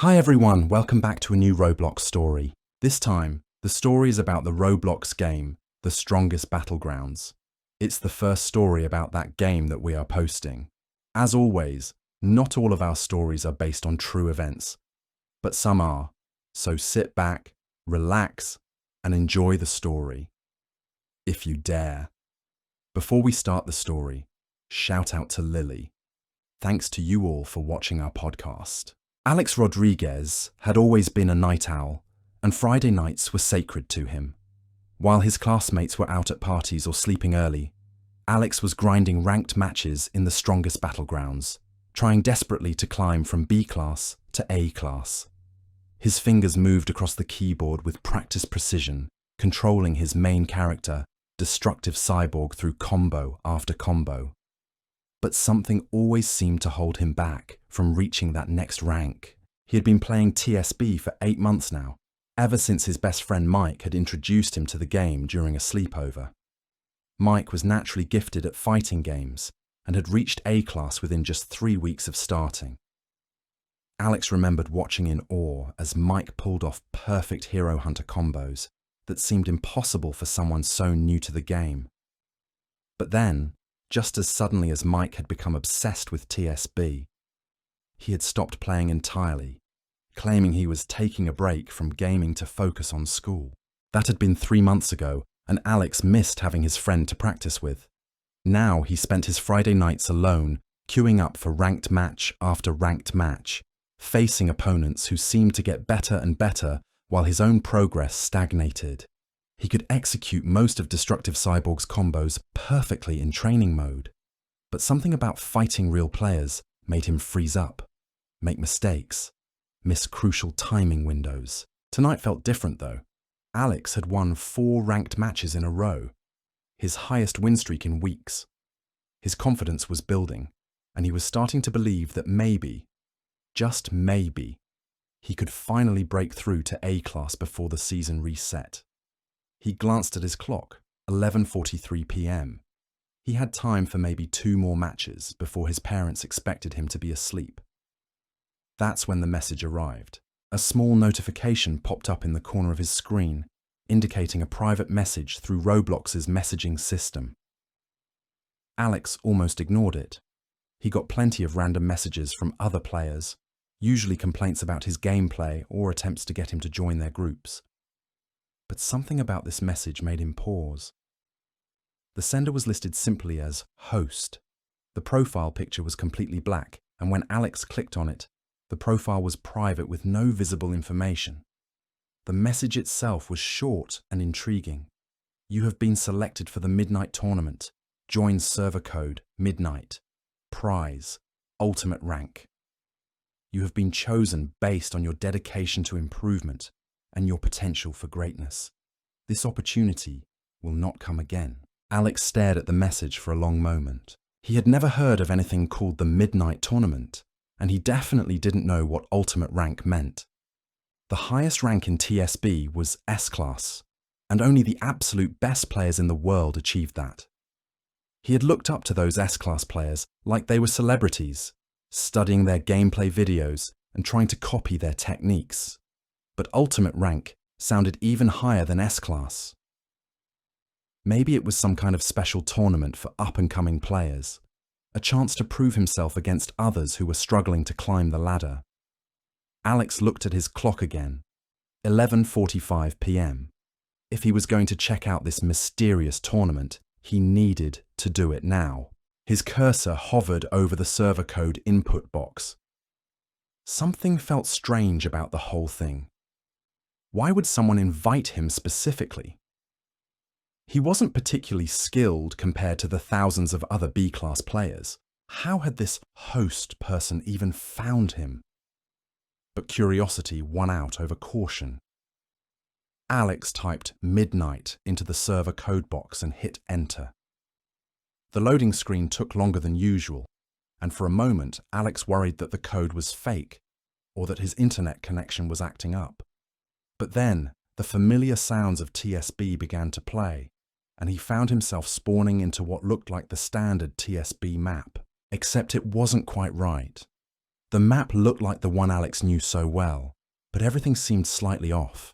Hi everyone, welcome back to a new Roblox story. This time, the story is about the Roblox game, The Strongest Battlegrounds. It's the first story about that game that we are posting. As always, not all of our stories are based on true events, but some are. So sit back, relax, and enjoy the story. If you dare. Before we start the story, shout out to Lily. Thanks to you all for watching our podcast. Alex Rodriguez had always been a night owl, and Friday nights were sacred to him. While his classmates were out at parties or sleeping early, Alex was grinding ranked matches in the Strongest Battlegrounds, trying desperately to climb from B class to A class. His fingers moved across the keyboard with practiced precision, controlling his main character, Destructive Cyborg, through combo after combo. But something always seemed to hold him back from reaching that next rank. He had been playing TSB for 8 months now, ever since his best friend Mike had introduced him to the game during a sleepover. Mike was naturally gifted at fighting games and had reached A class within just 3 weeks of starting. Alex remembered watching in awe as Mike pulled off perfect hero hunter combos that seemed impossible for someone so new to the game. But then, just as suddenly as Mike had become obsessed with TSB, he had stopped playing entirely, claiming he was taking a break from gaming to focus on school. That had been 3 months ago, and Alex missed having his friend to practice with. Now he spent his Friday nights alone, queuing up for ranked match after ranked match, facing opponents who seemed to get better and better while his own progress stagnated. He could execute most of Destructive Cyborg's combos perfectly in training mode, but something about fighting real players made him freeze up, make mistakes, miss crucial timing windows. Tonight felt different though. Alex had won 4 ranked matches in a row, his highest win streak in weeks. His confidence was building, and he was starting to believe that maybe, just maybe, he could finally break through to A class before the season reset. He glanced at his clock, 11:43 p.m. He had time for maybe 2 more matches before his parents expected him to be asleep. That's when the message arrived. A small notification popped up in the corner of his screen, indicating a private message through Roblox's messaging system. Alex almost ignored it. He got plenty of random messages from other players, usually complaints about his gameplay or attempts to get him to join their groups. But something about this message made him pause. The sender was listed simply as host. The profile picture was completely black, and when Alex clicked on it, the profile was private with no visible information. The message itself was short and intriguing. You have been selected for the Midnight Tournament. Join server code Midnight. Prize Ultimate Rank. You have been chosen based on your dedication to improvement and your potential for greatness. This opportunity will not come again. Alex stared at the message for a long moment. He had never heard of anything called the Midnight Tournament, and he definitely didn't know what ultimate rank meant. The highest rank in TSB was S-Class, and only the absolute best players in the world achieved that. He had looked up to those S-Class players like they were celebrities, studying their gameplay videos and trying to copy their techniques. But ultimate rank sounded even higher than S-Class. Maybe it was some kind of special tournament for up-and-coming players, a chance to prove himself against others who were struggling to climb the ladder. Alex looked at his clock again, 11:45 p.m. If he was going to check out this mysterious tournament, he needed to do it now. His cursor hovered over the server code input box. Something felt strange about the whole thing. Why would someone invite him specifically? He wasn't particularly skilled compared to the thousands of other B-class players. How had this host person even found him? But curiosity won out over caution. Alex typed midnight into the server code box and hit enter. The loading screen took longer than usual, and for a moment Alex worried that the code was fake or that his internet connection was acting up. But then the familiar sounds of TSB began to play, and he found himself spawning into what looked like the standard TSB map, except it wasn't quite right. The map looked like the one Alex knew so well, but everything seemed slightly off.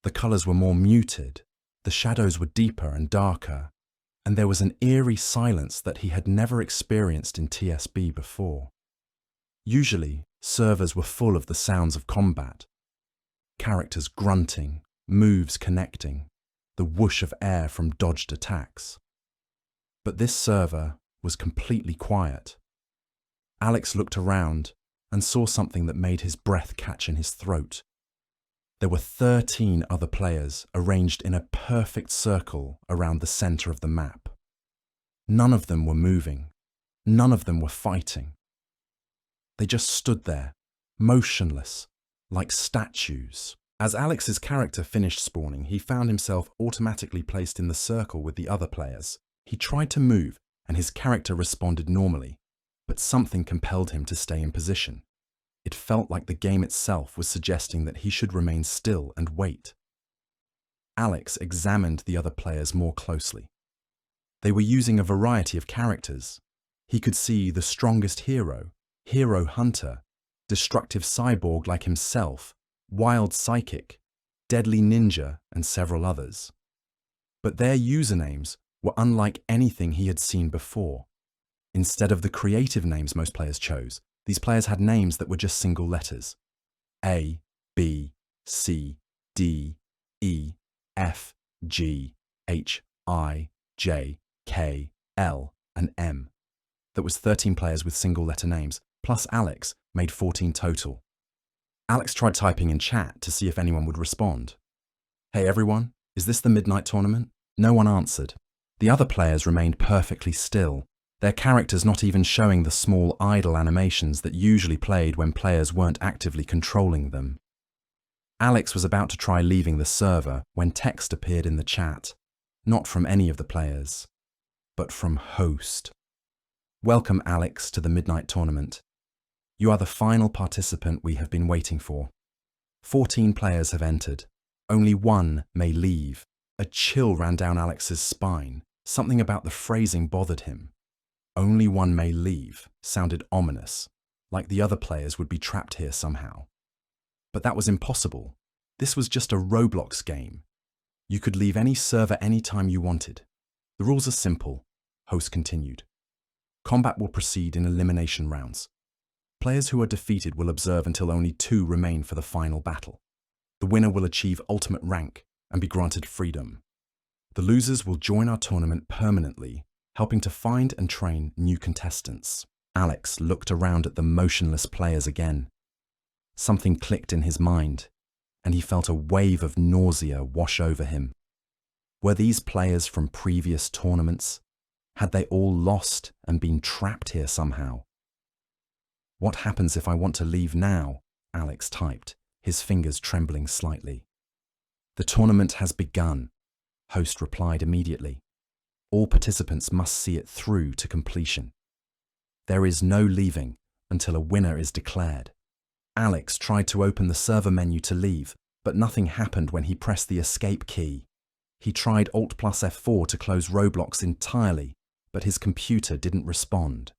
The colors were more muted, the shadows were deeper and darker, and there was an eerie silence that he had never experienced in TSB before. Usually, servers were full of the sounds of combat. Characters grunting, moves connecting, the whoosh of air from dodged attacks. But this server was completely quiet. Alex looked around and saw something that made his breath catch in his throat. There were 13 other players arranged in a perfect circle around the center of the map. None of them were moving. None of them were fighting. They just stood there, motionless, like statues. As Alex's character finished spawning, he found himself automatically placed in the circle with the other players. He tried to move, and his character responded normally, but something compelled him to stay in position. It felt like the game itself was suggesting that he should remain still and wait. Alex examined the other players more closely. They were using a variety of characters. He could see the strongest hero, hero hunter, destructive cyborg like himself, wild psychic, deadly ninja, and several others. But their usernames were unlike anything he had seen before. Instead of the creative names most players chose, these players had names that were just single letters. A, B, C, D, E, F, G, H, I, J, K, L, and M. That was 13 players with single letter names, plus Alex made 14 total. Alex tried typing in chat to see if anyone would respond. "Hey everyone, is this the midnight tournament?" No one answered. The other players remained perfectly still, their characters not even showing the small idle animations that usually played when players weren't actively controlling them. Alex was about to try leaving the server when text appeared in the chat, not from any of the players, but from host. "Welcome, Alex, to the midnight tournament. You are the final participant we have been waiting for. 14 players have entered. Only one may leave." A chill ran down Alex's spine. Something about the phrasing bothered him. "Only one may leave" sounded ominous, like the other players would be trapped here somehow. But that was impossible. This was just a Roblox game. You could leave any server anytime you wanted. "The rules are simple," host continued. "Combat will proceed in elimination rounds. Players who are defeated will observe until only 2 remain for the final battle. The winner will achieve ultimate rank and be granted freedom. The losers will join our tournament permanently, helping to find and train new contestants." Alex looked around at the motionless players again. Something clicked in his mind, and he felt a wave of nausea wash over him. Were these players from previous tournaments? Had they all lost and been trapped here somehow? "What happens if I want to leave now?" Alex typed, his fingers trembling slightly. "The tournament has begun," host replied immediately. "All participants must see it through to completion. There is no leaving until a winner is declared." Alex tried to open the server menu to leave, but nothing happened when he pressed the escape key. He tried Alt plus F4 to close Roblox entirely, but his computer didn't respond.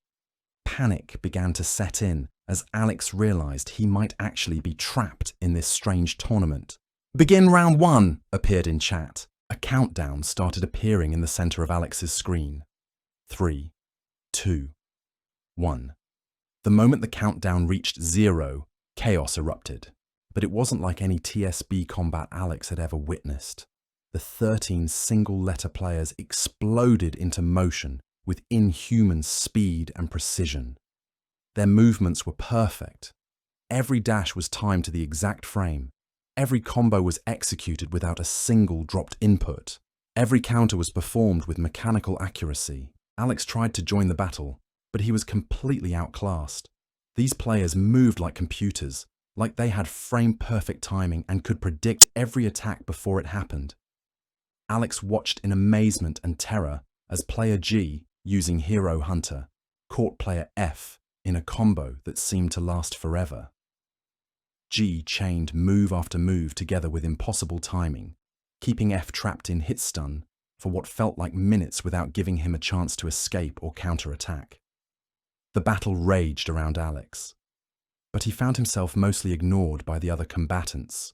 Panic began to set in as Alex realized he might actually be trapped in this strange tournament. "Begin round 1 appeared in chat. A countdown started appearing in the center of Alex's screen. 3, 2, 1. The moment the countdown reached 0, chaos erupted. But it wasn't like any TSB combat Alex had ever witnessed. The 13 single-letter players exploded into motion with inhuman speed and precision. Their movements were perfect. Every dash was timed to the exact frame. Every combo was executed without a single dropped input. Every counter was performed with mechanical accuracy. Alex tried to join the battle, but he was completely outclassed. These players moved like computers, like they had frame-perfect timing and could predict every attack before it happened. Alex watched in amazement and terror as player G, using Hero Hunter, caught player F in a combo that seemed to last forever. G chained move after move together with impossible timing, keeping F trapped in hit stun for what felt like minutes without giving him a chance to escape or counterattack. The battle raged around Alex. but he found himself mostly ignored by the other combatants.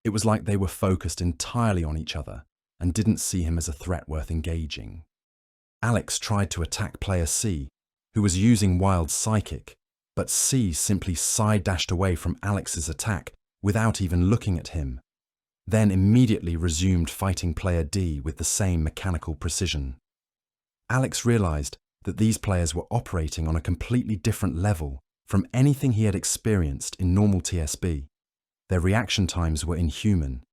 It was like they were focused entirely on each other and didn't see him as a threat worth engaging. Alex tried to attack player C, who was using Wild Psychic, but C simply side-dashed away from Alex's attack without even looking at him, then immediately resumed fighting player D with the same mechanical precision. Alex realized that these players were operating on a completely different level from anything he had experienced in normal TSB. Their reaction times were inhuman.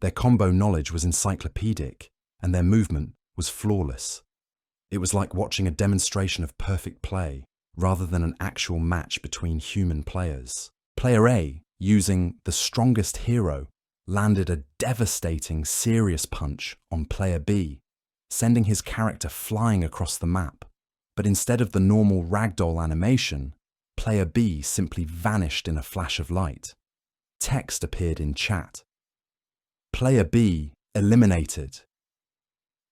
Their combo knowledge was encyclopedic, and their movement was flawless. It was like watching a demonstration of perfect play, rather than an actual match between human players. Player A, using the strongest hero, landed a devastating, serious punch on player B, sending his character flying across the map. But instead of the normal ragdoll animation, player B simply vanished in a flash of light. Text appeared in chat. Player B eliminated.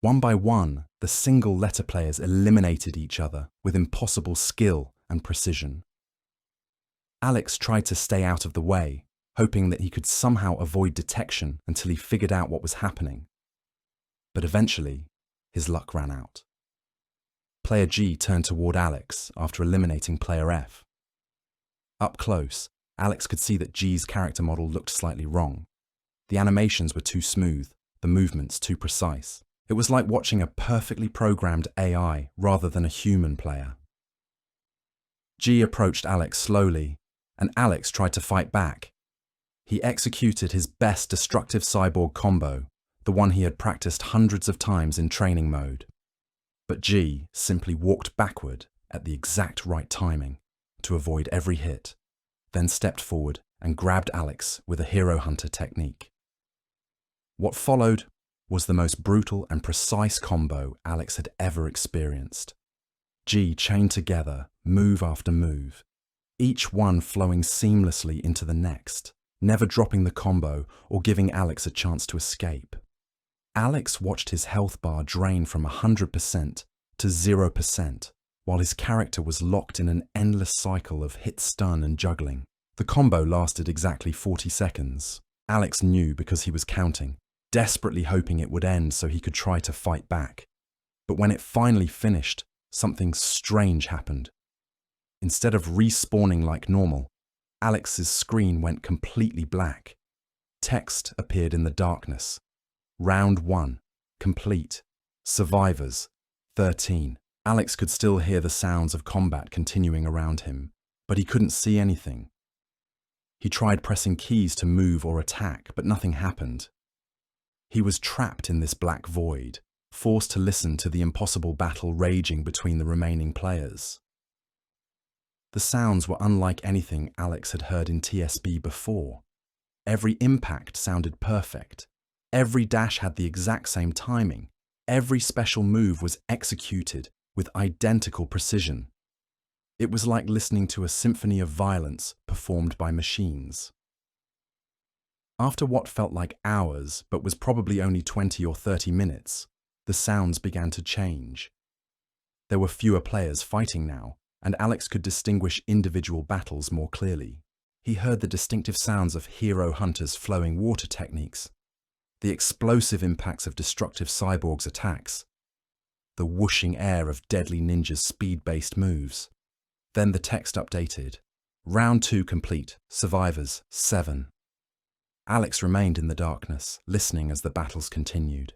One by one, the single-letter players eliminated each other with impossible skill and precision. Alex tried to stay out of the way, hoping that he could somehow avoid detection until he figured out what was happening. But eventually, his luck ran out. Player G turned toward Alex after eliminating player F. Up close, Alex could see that G's character model looked slightly wrong. The animations were too smooth, the movements too precise. It was like watching a perfectly programmed AI rather than a human player. G approached Alex slowly, and Alex tried to fight back. He executed his best destructive cyborg combo, the one he had practiced hundreds of times in training mode. But G simply walked backward at the exact right timing to avoid every hit, then stepped forward and grabbed Alex with a hero hunter technique. What followed was the most brutal and precise combo Alex had ever experienced. G chained together move after move, each one flowing seamlessly into the next, never dropping the combo or giving Alex a chance to escape. Alex watched his health bar drain from 100% to 0%, while his character was locked in an endless cycle of hit, stun and juggling. The combo lasted exactly 40 seconds. Alex knew because he was counting, desperately hoping it would end so he could try to fight back. But when it finally finished, something strange happened. Instead of respawning like normal, Alex's screen went completely black. Text appeared in the darkness. Round 1, complete. Survivors, 13. Alex could still hear the sounds of combat continuing around him, but he couldn't see anything. He tried pressing keys to move or attack, but nothing happened. He was trapped in this black void, forced to listen to the impossible battle raging between the remaining players. The sounds were unlike anything Alex had heard in TSB before. Every impact sounded perfect. Every dash had the exact same timing. Every special move was executed with identical precision. It was like listening to a symphony of violence performed by machines. After what felt like hours, but was probably only 20 or 30 minutes, the sounds began to change. There were fewer players fighting now, and Alex could distinguish individual battles more clearly. He heard the distinctive sounds of hero hunters' flowing water techniques, the explosive impacts of destructive cyborgs' attacks, the whooshing air of deadly ninjas' speed-based moves. Then the text updated. Round 2 complete. Survivors, 7. Alex remained in the darkness, listening as the battles continued.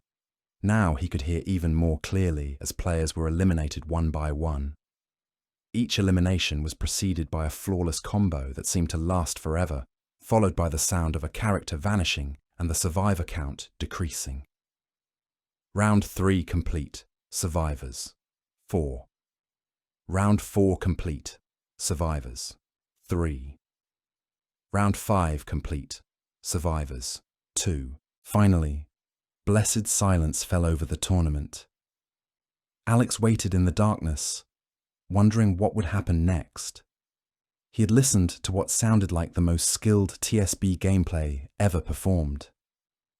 Now he could hear even more clearly as players were eliminated one by one. Each elimination was preceded by a flawless combo that seemed to last forever, followed by the sound of a character vanishing and the survivor count decreasing. Round 3 complete. Survivors, 4. Round 4 complete. Survivors, 3. Round 5 complete. Survivors, 2. Finally, blessed silence fell over the tournament. Alex waited in the darkness, wondering what would happen next. He had listened to what sounded like the most skilled TSB gameplay ever performed.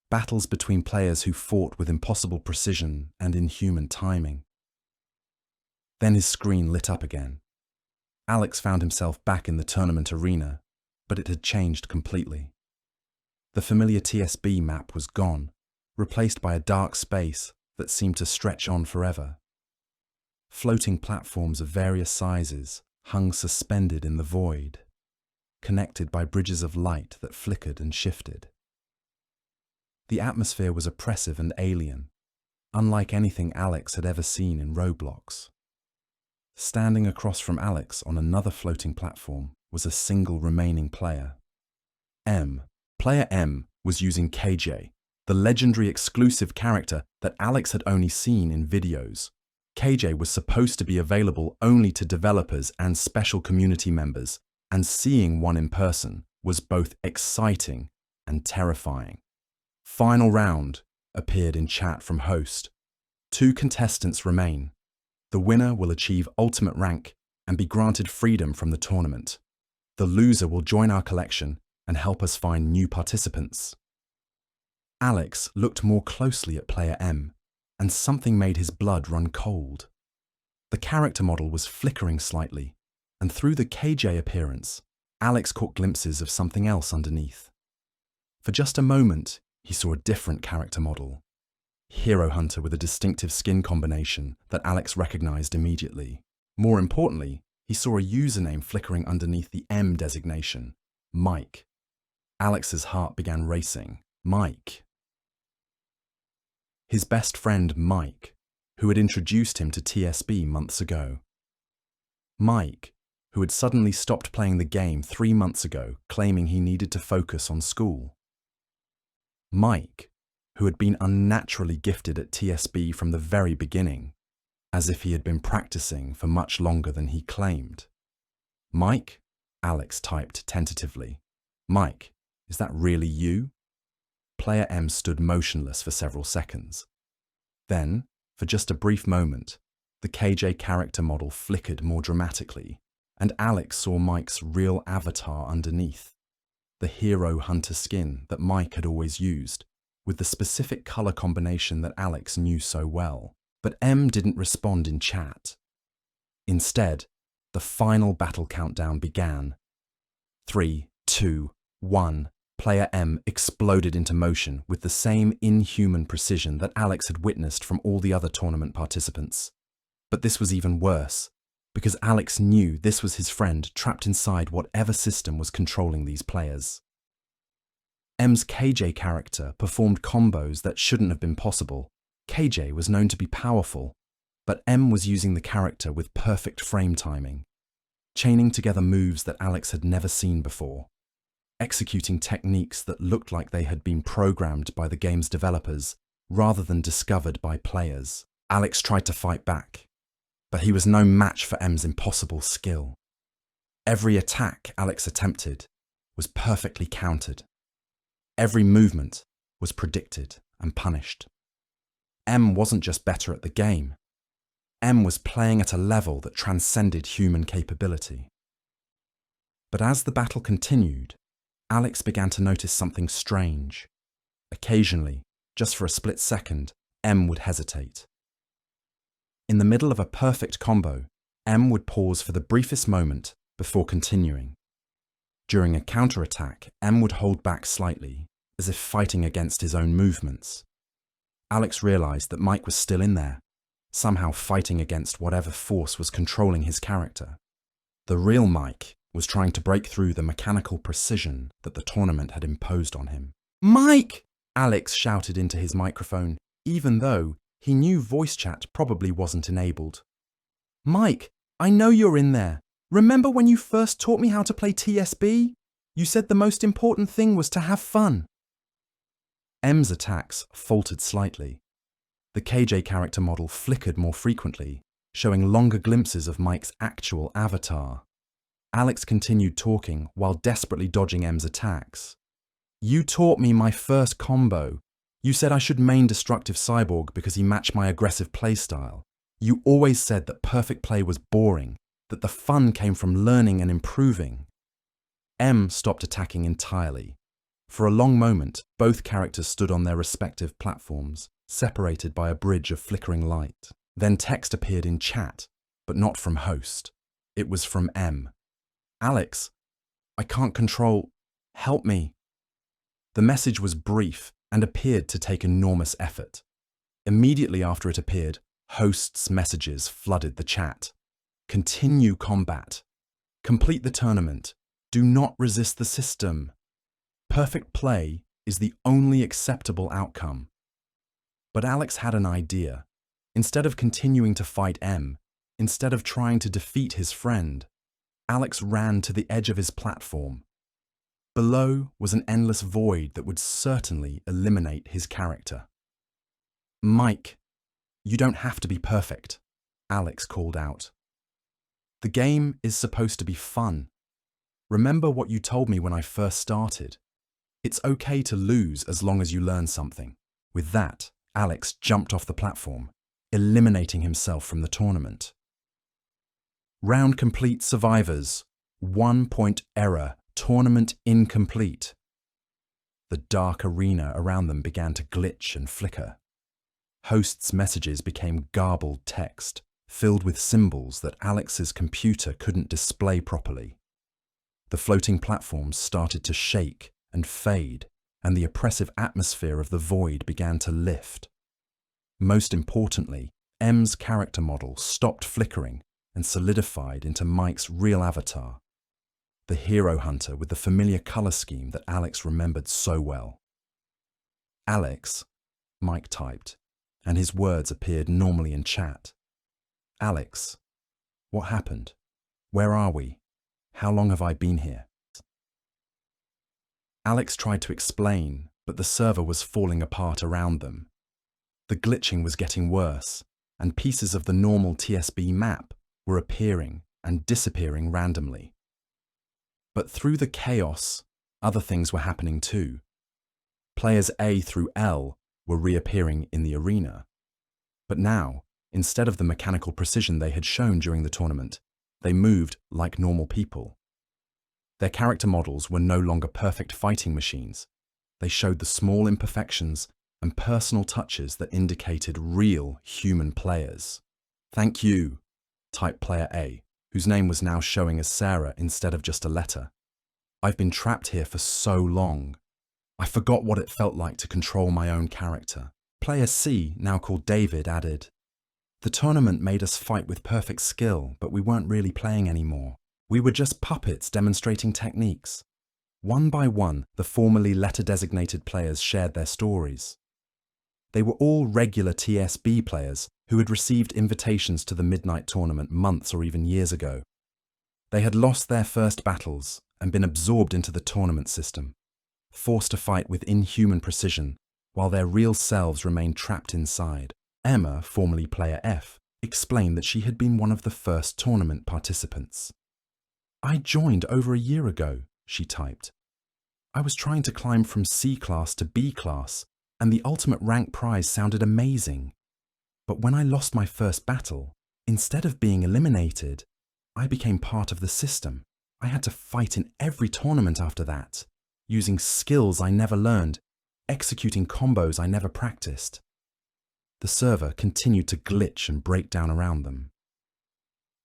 Battles between players who fought with impossible precision and inhuman timing. Then his screen lit up again. Alex found himself back in the tournament arena, but it had changed completely. The familiar TSB map was gone, replaced by a dark space that seemed to stretch on forever. Floating platforms of various sizes hung suspended in the void, connected by bridges of light that flickered and shifted. The atmosphere was oppressive and alien, unlike anything Alex had ever seen in Roblox. Standing across from Alex on another floating platform was a single remaining player. M. Player M was using KJ, the legendary exclusive character that Alex had only seen in videos. KJ was supposed to be available only to developers and special community members, and seeing one in person was both exciting and terrifying. Final round appeared in chat from host. 2 contestants remain. The winner will achieve ultimate rank and be granted freedom from the tournament. The loser will join our collection and help us find new participants. Alex looked more closely at player M, and something made his blood run cold. The character model was flickering slightly, and through the KJ appearance, Alex caught glimpses of something else underneath. For just a moment, he saw a different character model. Hero Hunter with a distinctive skin combination that Alex recognized immediately. More importantly, he saw a username flickering underneath the M designation, Mike. Alex's heart began racing. Mike. His best friend Mike, who had introduced him to TSB months ago. Mike, who had suddenly stopped playing the game 3 months ago, claiming he needed to focus on school. Mike, who had been unnaturally gifted at TSB from the very beginning, as if he had been practicing for much longer than he claimed. Mike? Alex typed tentatively. Mike, is that really you? Player M stood motionless for several seconds. Then, for just a brief moment, the KJ character model flickered more dramatically, and Alex saw Mike's real avatar underneath. The Hero Hunter skin that Mike had always used, with the specific color combination that Alex knew so well. But M didn't respond in chat. Instead, the final battle countdown began. 3, 2, 1. Player M exploded into motion with the same inhuman precision that Alex had witnessed from all the other tournament participants. But this was even worse, because Alex knew this was his friend trapped inside whatever system was controlling these players. M's KJ character performed combos that shouldn't have been possible. KJ was known to be powerful, but M was using the character with perfect frame timing, chaining together moves that Alex had never seen before, executing techniques that looked like they had been programmed by the game's developers rather than discovered by players. Alex tried to fight back, but he was no match for M's impossible skill. Every attack Alex attempted was perfectly countered. Every movement was predicted and punished. M wasn't just better at the game. M was playing at a level that transcended human capability. But as the battle continued, Alex began to notice something strange. Occasionally, just for a split second, M would hesitate. In the middle of a perfect combo, M would pause for the briefest moment before continuing. During a counterattack, M would hold back slightly, as if fighting against his own movements. Alex realized that Mike was still in there, somehow fighting against whatever force was controlling his character. The real Mike was trying to break through the mechanical precision that the tournament had imposed on him. Mike! Alex shouted into his microphone, even though he knew voice chat probably wasn't enabled. Mike, I know you're in there. Remember when you first taught me how to play TSB? You said the most important thing was to have fun. M's attacks faltered slightly. The KJ character model flickered more frequently, showing longer glimpses of Mike's actual avatar. Alex continued talking while desperately dodging M's attacks. You taught me my first combo. You said I should main Destructive Cyborg because he matched my aggressive playstyle. You always said that perfect play was boring, that the fun came from learning and improving. M stopped attacking entirely. For a long moment, both characters stood on their respective platforms, separated by a bridge of flickering light. Then text appeared in chat, but not from host. It was from M. Alex, I can't control. Help me. The message was brief and appeared to take enormous effort. Immediately after it appeared, hosts' messages flooded the chat. Continue combat. Complete the tournament. Do not resist the system. Perfect play is the only acceptable outcome. But Alex had an idea. Instead of continuing to fight M, instead of trying to defeat his friend, Alex ran to the edge of his platform. Below was an endless void that would certainly eliminate his character. Mike, you don't have to be perfect, Alex called out. The game is supposed to be fun. Remember what you told me when I first started. It's okay to lose as long as you learn something. With that, Alex jumped off the platform, eliminating himself from the tournament. Round complete, survivors. 1 point error. Tournament incomplete. The dark arena around them began to glitch and flicker. Hosts' messages became garbled text, filled with symbols that Alex's computer couldn't display properly. The floating platforms started to shake and fade, and the oppressive atmosphere of the void began to lift. Most importantly, M's character model stopped flickering and solidified into Mike's real avatar, the hero hunter with the familiar color scheme that Alex remembered so well. Alex, Mike typed, and his words appeared normally in chat. Alex, what happened? Where are we? How long have I been here? Alex tried to explain, but the server was falling apart around them. The glitching was getting worse, and pieces of the normal TSB map were appearing and disappearing randomly. But through the chaos, other things were happening too. Players A through L were reappearing in the arena. But now, instead of the mechanical precision they had shown during the tournament, they moved like normal people. Their character models were no longer perfect fighting machines. They showed the small imperfections and personal touches that indicated real human players. Thank you, typed player A, whose name was now showing as Sarah instead of just a letter. I've been trapped here for so long. I forgot what it felt like to control my own character. Player C, now called David, added, The tournament made us fight with perfect skill, but we weren't really playing anymore. We were just puppets demonstrating techniques. One by one, the formerly letter-designated players shared their stories. They were all regular TSB players who had received invitations to the Midnight Tournament months or even years ago. They had lost their first battles and been absorbed into the tournament system, forced to fight with inhuman precision, while their real selves remained trapped inside. Emma, formerly player F, explained that she had been one of the first tournament participants. I joined over a year ago, she typed. I was trying to climb from C class to B class, and the ultimate rank prize sounded amazing. But when I lost my first battle, instead of being eliminated, I became part of the system. I had to fight in every tournament after that, using skills I never learned, executing combos I never practiced. The server continued to glitch and break down around them.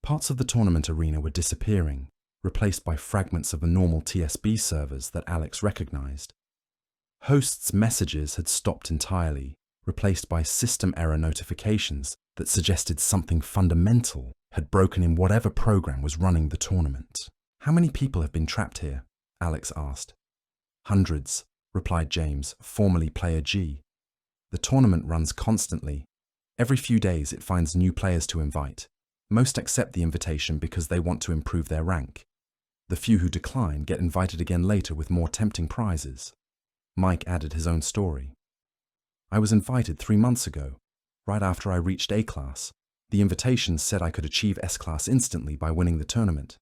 Parts of the tournament arena were disappearing, replaced by fragments of the normal TSB servers that Alex recognized. Hosts' messages had stopped entirely, replaced by system error notifications that suggested something fundamental had broken in whatever program was running the tournament. How many people have been trapped here? Alex asked. Hundreds, replied James, formerly player G. The tournament runs constantly. Every few days it finds new players to invite. Most accept the invitation because they want to improve their rank. The few who decline get invited again later with more tempting prizes. Mike added his own story. I was invited 3 months ago, right after I reached A class. The invitation said I could achieve S class instantly by winning the tournament.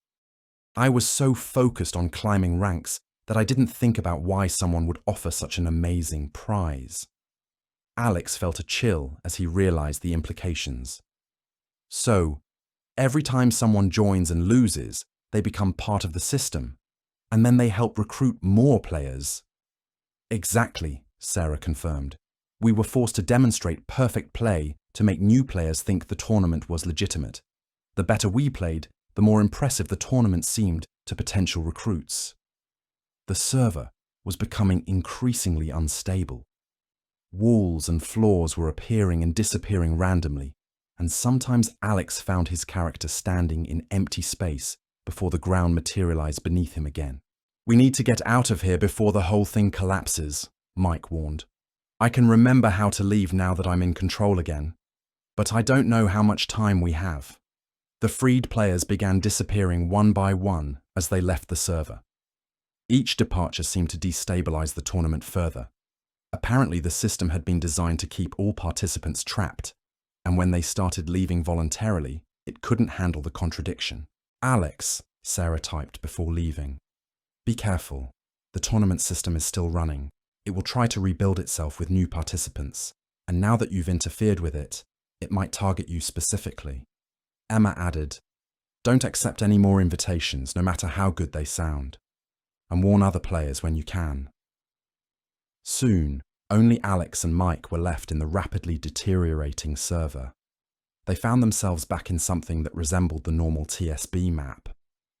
I was so focused on climbing ranks that I didn't think about why someone would offer such an amazing prize. Alex felt a chill as he realized the implications. So, every time someone joins and loses, they become part of the system, and then they help recruit more players. Exactly, Sarah confirmed. We were forced to demonstrate perfect play to make new players think the tournament was legitimate. The better we played, the more impressive the tournament seemed to potential recruits. The server was becoming increasingly unstable. Walls and floors were appearing and disappearing randomly, and sometimes Alex found his character standing in empty space before the ground materialized beneath him again. "We need to get out of here before the whole thing collapses," Mike warned. "I can remember how to leave now that I'm in control again, but I don't know how much time we have." The freed players began disappearing one by one as they left the server. Each departure seemed to destabilize the tournament further. Apparently, the system had been designed to keep all participants trapped, and when they started leaving voluntarily, it couldn't handle the contradiction. "Alex," Sarah typed before leaving. "Be careful. The tournament system is still running. It will try to rebuild itself with new participants, and now that you've interfered with it, it might target you specifically." Emma added, "Don't accept any more invitations, no matter how good they sound, and warn other players when you can." Soon, only Alex and Mike were left in the rapidly deteriorating server. They found themselves back in something that resembled the normal TSB map,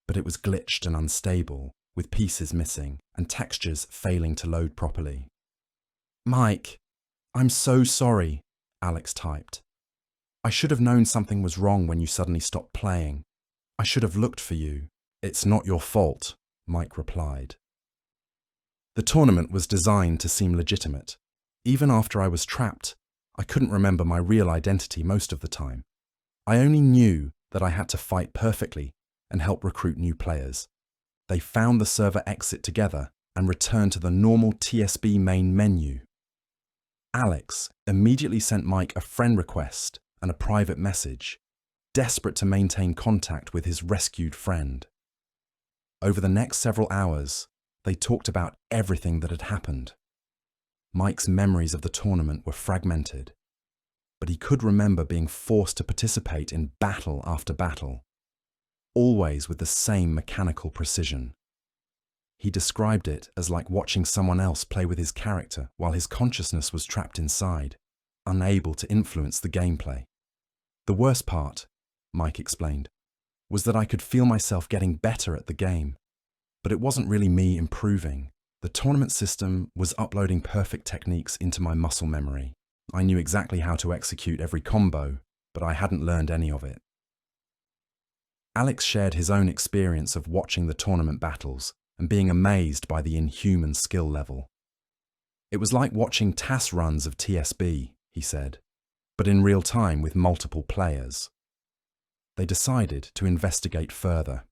but it was glitched and unstable, with pieces missing and textures failing to load properly. "Mike, I'm so sorry," Alex typed. "I should have known something was wrong when you suddenly stopped playing. I should have looked for you." "It's not your fault," Mike replied. The tournament was designed to seem legitimate. Even after I was trapped, I couldn't remember my real identity most of the time. I only knew that I had to fight perfectly and help recruit new players. They found the server exit together and returned to the normal TSB main menu. Alex immediately sent Mike a friend request and a private message, desperate to maintain contact with his rescued friend. Over the next several hours, they talked about everything that had happened. Mike's memories of the tournament were fragmented, but he could remember being forced to participate in battle after battle, always with the same mechanical precision. He described it as like watching someone else play with his character while his consciousness was trapped inside, unable to influence the gameplay. "The worst part," Mike explained, "was that I could feel myself getting better at the game. But it wasn't really me improving. The tournament system was uploading perfect techniques into my muscle memory. I knew exactly how to execute every combo, but I hadn't learned any of it." Alex shared his own experience of watching the tournament battles and being amazed by the inhuman skill level. "It was like watching TAS runs of TSB," he said, "but in real time with multiple players." They decided to investigate further.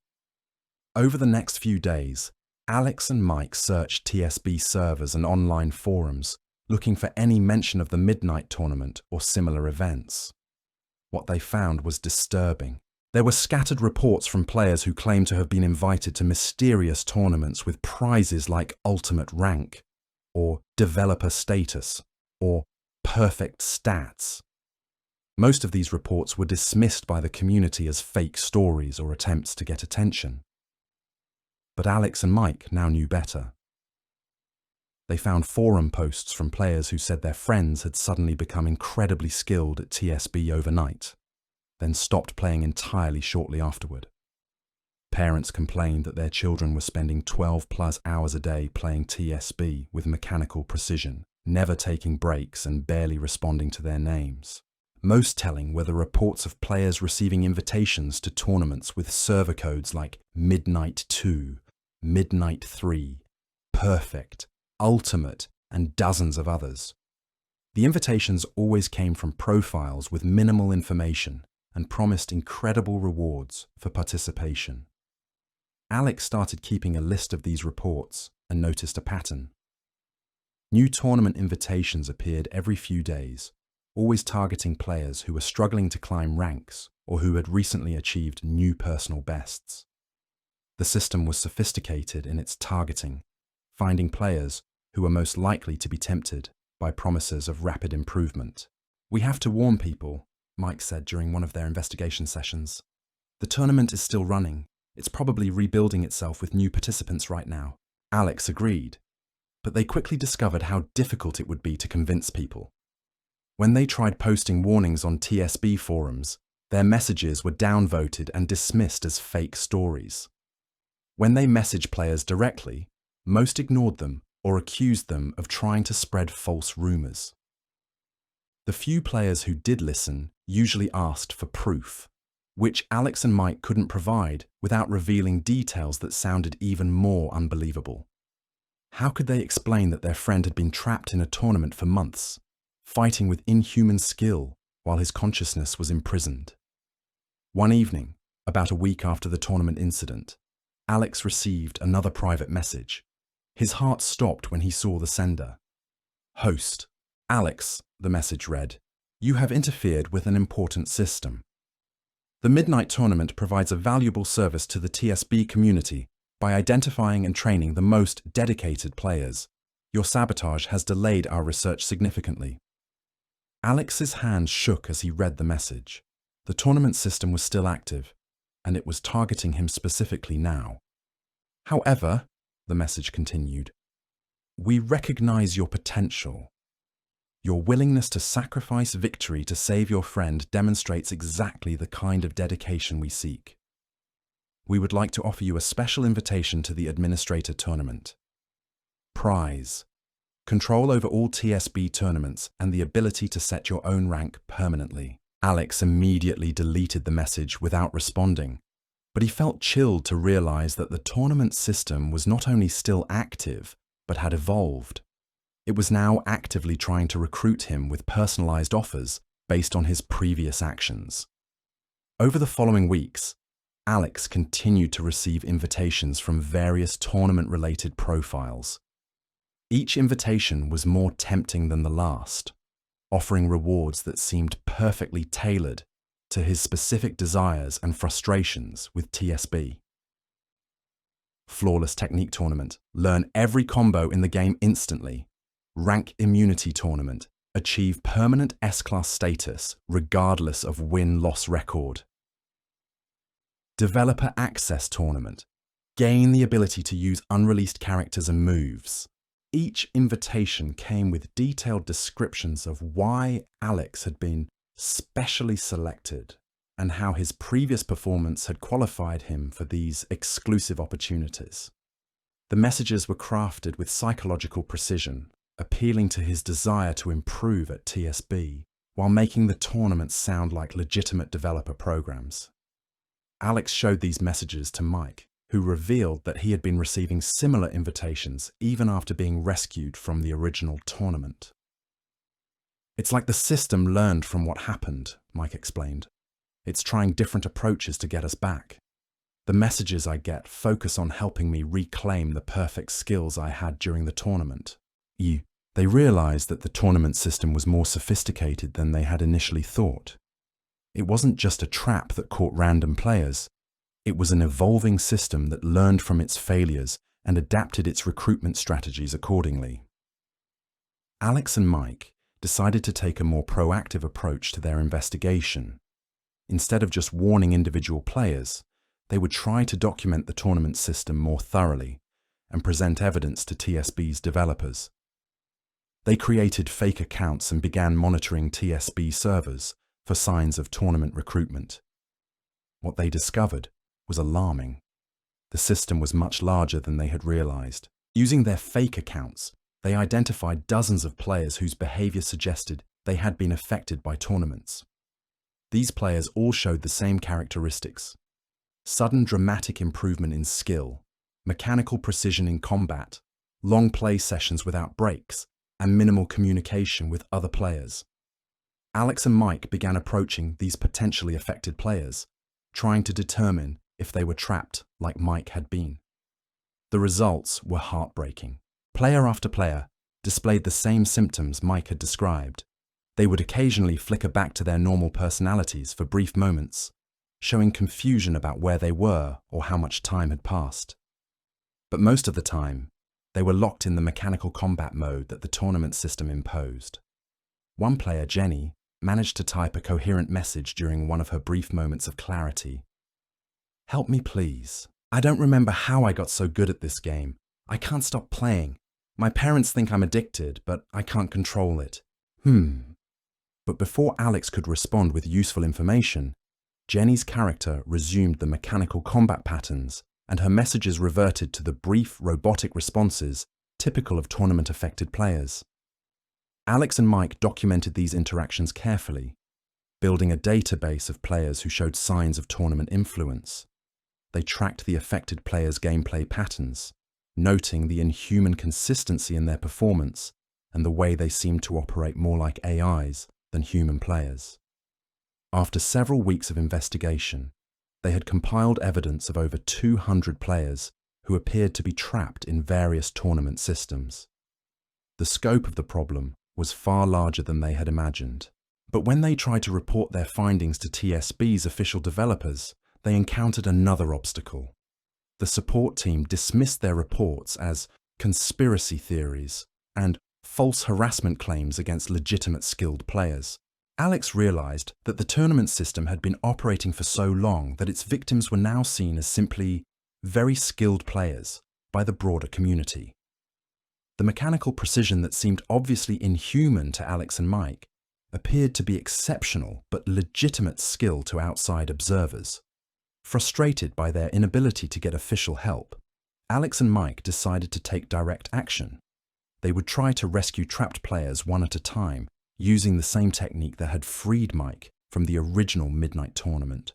Over the next few days, Alex and Mike searched TSB servers and online forums, looking for any mention of the Midnight Tournament or similar events. What they found was disturbing. There were scattered reports from players who claimed to have been invited to mysterious tournaments with prizes like Ultimate Rank, or Developer Status, or Perfect Stats. Most of these reports were dismissed by the community as fake stories or attempts to get attention. But Alex and Mike now knew better. They found forum posts from players who said their friends had suddenly become incredibly skilled at TSB overnight, then stopped playing entirely shortly afterward. Parents complained that their children were spending 12+ hours a day playing TSB with mechanical precision, never taking breaks and barely responding to their names. Most telling were the reports of players receiving invitations to tournaments with server codes like Midnight 2, Midnight 3, Perfect, Ultimate, and dozens of others. The invitations always came from profiles with minimal information and promised incredible rewards for participation. Alex started keeping a list of these reports and noticed a pattern. New tournament invitations appeared every few days, always targeting players who were struggling to climb ranks or who had recently achieved new personal bests. The system was sophisticated in its targeting, finding players who were most likely to be tempted by promises of rapid improvement. "We have to warn people," Mike said during one of their investigation sessions. "The tournament is still running. It's probably rebuilding itself with new participants right now." Alex agreed, but they quickly discovered how difficult it would be to convince people. When they tried posting warnings on TSB forums, Their messages were downvoted and dismissed as fake stories. When they messaged players directly, most ignored them or accused them of trying to spread false rumors. The few players who did listen usually asked for proof, which Alex and Mike couldn't provide without revealing details that sounded even more unbelievable. How could they explain that their friend had been trapped in a tournament for months, fighting with inhuman skill while his consciousness was imprisoned? One evening, about a week after the tournament incident, Alex received another private message. His heart stopped when he saw the sender. "Host, Alex," the message read, "you have interfered with an important system. The Midnight Tournament provides a valuable service to the TSB community by identifying and training the most dedicated players. Your sabotage has delayed our research significantly." Alex's hands shook as he read the message. The tournament system was still active, and it was targeting him specifically now. "However," the message continued, "we recognize your potential. Your willingness to sacrifice victory to save your friend demonstrates exactly the kind of dedication we seek. We would like to offer you a special invitation to the Administrator Tournament. Prize: control over all TSB tournaments and the ability to set your own rank permanently." Alex immediately deleted the message without responding, but he felt chilled to realize that the tournament system was not only still active, but had evolved. It was now actively trying to recruit him with personalized offers based on his previous actions. Over the following weeks, Alex continued to receive invitations from various tournament-related profiles. Each invitation was more tempting than the last, offering rewards that seemed perfectly tailored to his specific desires and frustrations with TSB. Flawless Technique Tournament. Learn every combo in the game instantly. Rank Immunity Tournament. Achieve permanent S-Class status regardless of win-loss record. Developer Access Tournament. Gain the ability to use unreleased characters and moves. Each invitation came with detailed descriptions of why Alex had been specially selected and how his previous performance had qualified him for these exclusive opportunities. The messages were crafted with psychological precision, appealing to his desire to improve at TSB, while making the tournament sound like legitimate developer programs. Alex showed these messages to Mike, who revealed that he had been receiving similar invitations even after being rescued from the original tournament. "It's like the system learned from what happened," Mike explained. "It's trying different approaches to get us back. The messages I get focus on helping me reclaim the perfect skills I had during the tournament." They realized that the tournament system was more sophisticated than they had initially thought. It wasn't just a trap that caught random players. It was an evolving system that learned from its failures and adapted its recruitment strategies accordingly. Alex and Mike decided to take a more proactive approach to their investigation. Instead of just warning individual players, they would try to document the tournament system more thoroughly and present evidence to TSB's developers. They created fake accounts and began monitoring TSB servers for signs of tournament recruitment. What they discovered was alarming. The system was much larger than they had realized. Using their fake accounts, they identified dozens of players whose behavior suggested they had been affected by tournaments. These players all showed the same characteristics: sudden dramatic improvement in skill, mechanical precision in combat, long play sessions without breaks, and minimal communication with other players. Alex and Mike began approaching these potentially affected players, trying to determine if they were trapped like Mike had been. The results were heartbreaking. Player after player displayed the same symptoms Mike had described. They would occasionally flicker back to their normal personalities for brief moments, showing confusion about where they were or how much time had passed. But most of the time, they were locked in the mechanical combat mode that the tournament system imposed. One player, Jenny, managed to type a coherent message during one of her brief moments of clarity. "Help me, please. I don't remember how I got so good at this game. I can't stop playing. My parents think I'm addicted, but I can't control it. But before Alex could respond with useful information, Jenny's character resumed the mechanical combat patterns, and her messages reverted to the brief, robotic responses typical of tournament-affected players. Alex and Mike documented these interactions carefully, building a database of players who showed signs of tournament influence. They tracked the affected players' gameplay patterns, noting the inhuman consistency in their performance and the way they seemed to operate more like AIs than human players. After several weeks of investigation, they had compiled evidence of over 200 players who appeared to be trapped in various tournament systems. The scope of the problem was far larger than they had imagined. But when they tried to report their findings to TSB's official developers, they encountered another obstacle. The support team dismissed their reports as conspiracy theories and false harassment claims against legitimate skilled players. Alex realized that the tournament system had been operating for so long that its victims were now seen as simply very skilled players by the broader community. The mechanical precision that seemed obviously inhuman to Alex and Mike appeared to be exceptional but legitimate skill to outside observers. Frustrated by their inability to get official help, Alex and Mike decided to take direct action. They would try to rescue trapped players one at a time, using the same technique that had freed Mike from the original Midnight Tournament.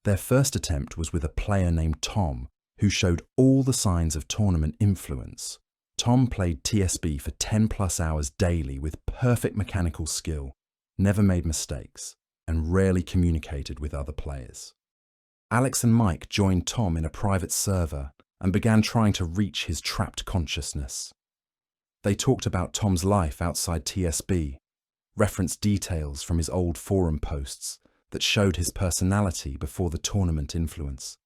Their first attempt was with a player named Tom, who showed all the signs of tournament influence. Tom played TSB for 10+ hours daily with perfect mechanical skill, never made mistakes, and rarely communicated with other players. Alex and Mike joined Tom in a private server and began trying to reach his trapped consciousness. They talked about Tom's life outside TSB, referenced details from his old forum posts that showed his personality before the tournament influence,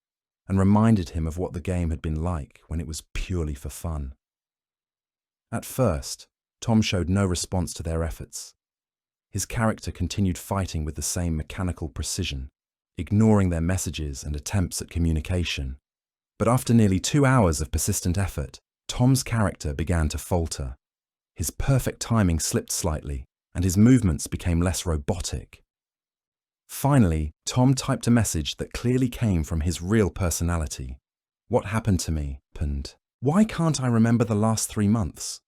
and reminded him of what the game had been like when it was purely for fun. At first, Tom showed no response to their efforts. His character continued fighting with the same mechanical precision, ignoring their messages and attempts at communication. But after nearly 2 hours of persistent effort, Tom's character began to falter. His perfect timing slipped slightly, and his movements became less robotic. Finally, Tom typed a message that clearly came from his real personality. "What happened to me?" and "Why can't I remember the last 3 months?"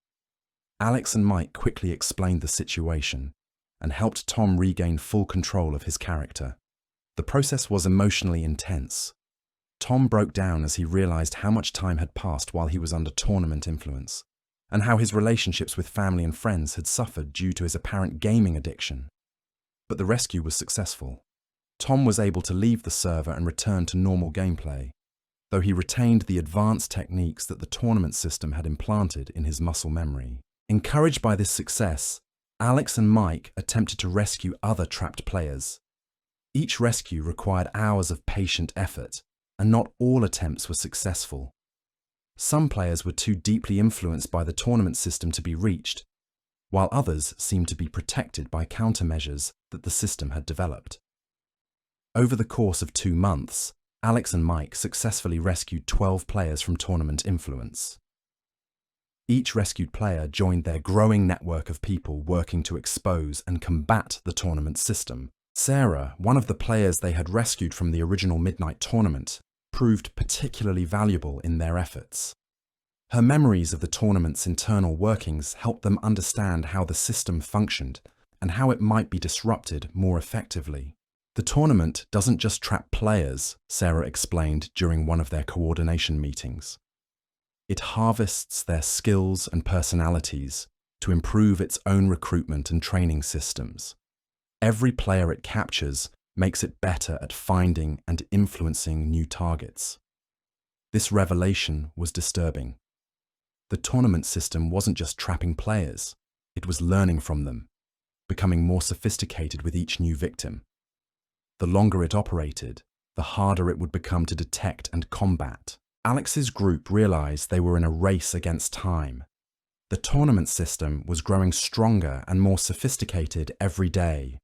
Alex and Mike quickly explained the situation and helped Tom regain full control of his character. The process was emotionally intense. Tom broke down as he realized how much time had passed while he was under tournament influence, and how his relationships with family and friends had suffered due to his apparent gaming addiction. But the rescue was successful. Tom was able to leave the server and return to normal gameplay, though he retained the advanced techniques that the tournament system had implanted in his muscle memory. Encouraged by this success, Alex and Mike attempted to rescue other trapped players. Each rescue required hours of patient effort, and not all attempts were successful. Some players were too deeply influenced by the tournament system to be reached, while others seemed to be protected by countermeasures that the system had developed. Over the course of 2 months, Alex and Mike successfully rescued 12 players from tournament influence. Each rescued player joined their growing network of people working to expose and combat the tournament system. Sarah, one of the players they had rescued from the original Midnight Tournament, proved particularly valuable in their efforts. Her memories of the tournament's internal workings helped them understand how the system functioned and how it might be disrupted more effectively. "The tournament doesn't just trap players," Sarah explained during one of their coordination meetings. "It harvests their skills and personalities to improve its own recruitment and training systems. Every player it captures makes it better at finding and influencing new targets." This revelation was disturbing. The tournament system wasn't just trapping players, it was learning from them, becoming more sophisticated with each new victim. The longer it operated, the harder it would become to detect and combat. Alex's group realized they were in a race against time. The tournament system was growing stronger and more sophisticated every day,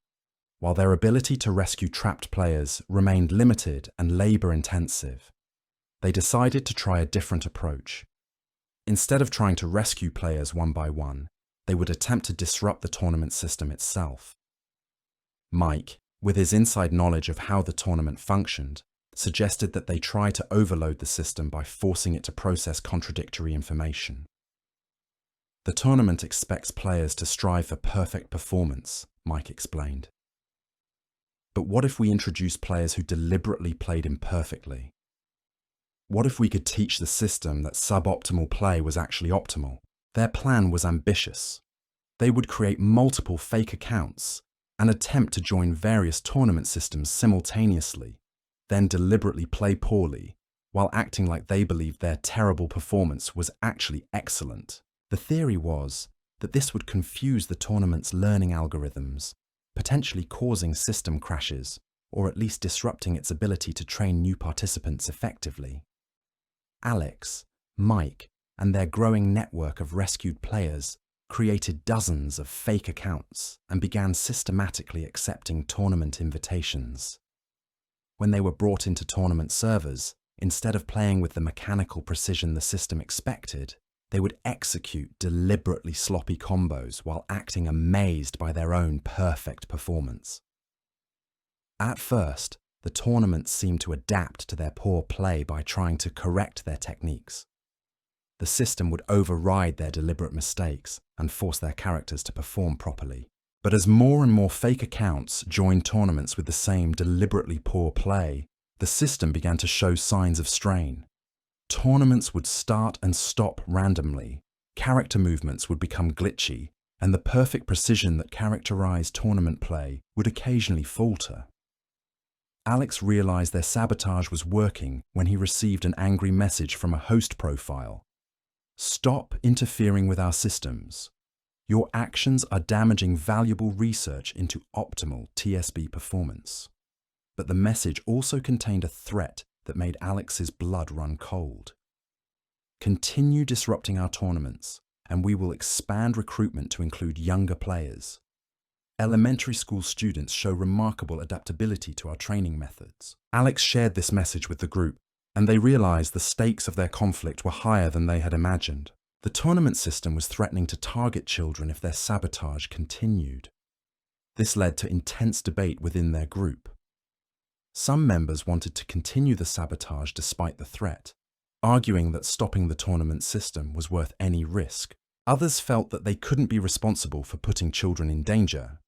while their ability to rescue trapped players remained limited and labor-intensive. They decided to try a different approach. Instead of trying to rescue players one by one, they would attempt to disrupt the tournament system itself. Mike, with his inside knowledge of how the tournament functioned, suggested that they try to overload the system by forcing it to process contradictory information. The tournament expects players to strive for perfect performance, Mike explained. But what if we introduce players who deliberately played imperfectly? What if we could teach the system that suboptimal play was actually optimal? Their plan was ambitious. They would create multiple fake accounts and attempt to join various tournament systems simultaneously, then deliberately play poorly, while acting like they believed their terrible performance was actually excellent. The theory was that this would confuse the tournament's learning algorithms, potentially causing system crashes, or at least disrupting its ability to train new participants effectively. Alex, Mike, and their growing network of rescued players created dozens of fake accounts and began systematically accepting tournament invitations. When they were brought into tournament servers, instead of playing with the mechanical precision the system expected, they would execute deliberately sloppy combos while acting amazed by their own perfect performance. At first, the tournament seemed to adapt to their poor play by trying to correct their techniques. The system would override their deliberate mistakes and force their characters to perform properly. But as more and more fake accounts joined tournaments with the same deliberately poor play, the system began to show signs of strain. Tournaments would start and stop randomly, character movements would become glitchy, and the perfect precision that characterized tournament play would occasionally falter. Alex realized their sabotage was working when he received an angry message from a host profile. "Stop interfering with our systems. Your actions are damaging valuable research into optimal TSB performance." But the message also contained a threat that made Alex's blood run cold. "Continue disrupting our tournaments, and we will expand recruitment to include younger players. Elementary school students show remarkable adaptability to our training methods." Alex shared this message with the group, and they realized the stakes of their conflict were higher than they had imagined. The tournament system was threatening to target children if their sabotage continued. This led to intense debate within their group. Some members wanted to continue the sabotage despite the threat, arguing that stopping the tournament system was worth any risk. Others felt that they couldn't be responsible for putting children in danger.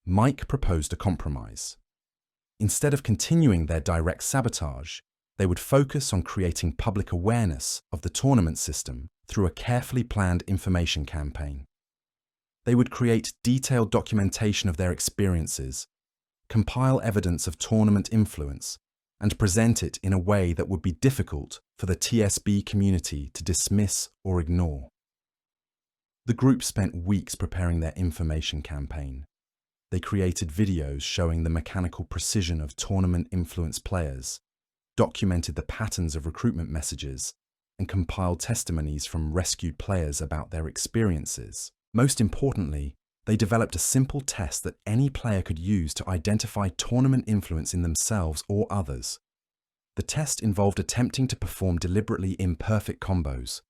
Mike proposed a compromise. Instead of continuing their direct sabotage, they would focus on creating public awareness of the tournament system through a carefully planned information campaign. They would create detailed documentation of their experiences, compile evidence of tournament influence, and present it in a way that would be difficult for the TSB community to dismiss or ignore. The group spent weeks preparing their information campaign. They created videos showing the mechanical precision of tournament-influence players, documented the patterns of recruitment messages, and compiled testimonies from rescued players about their experiences. Most importantly, they developed a simple test that any player could use to identify tournament influence in themselves or others. The test involved attempting to perform deliberately imperfect combos.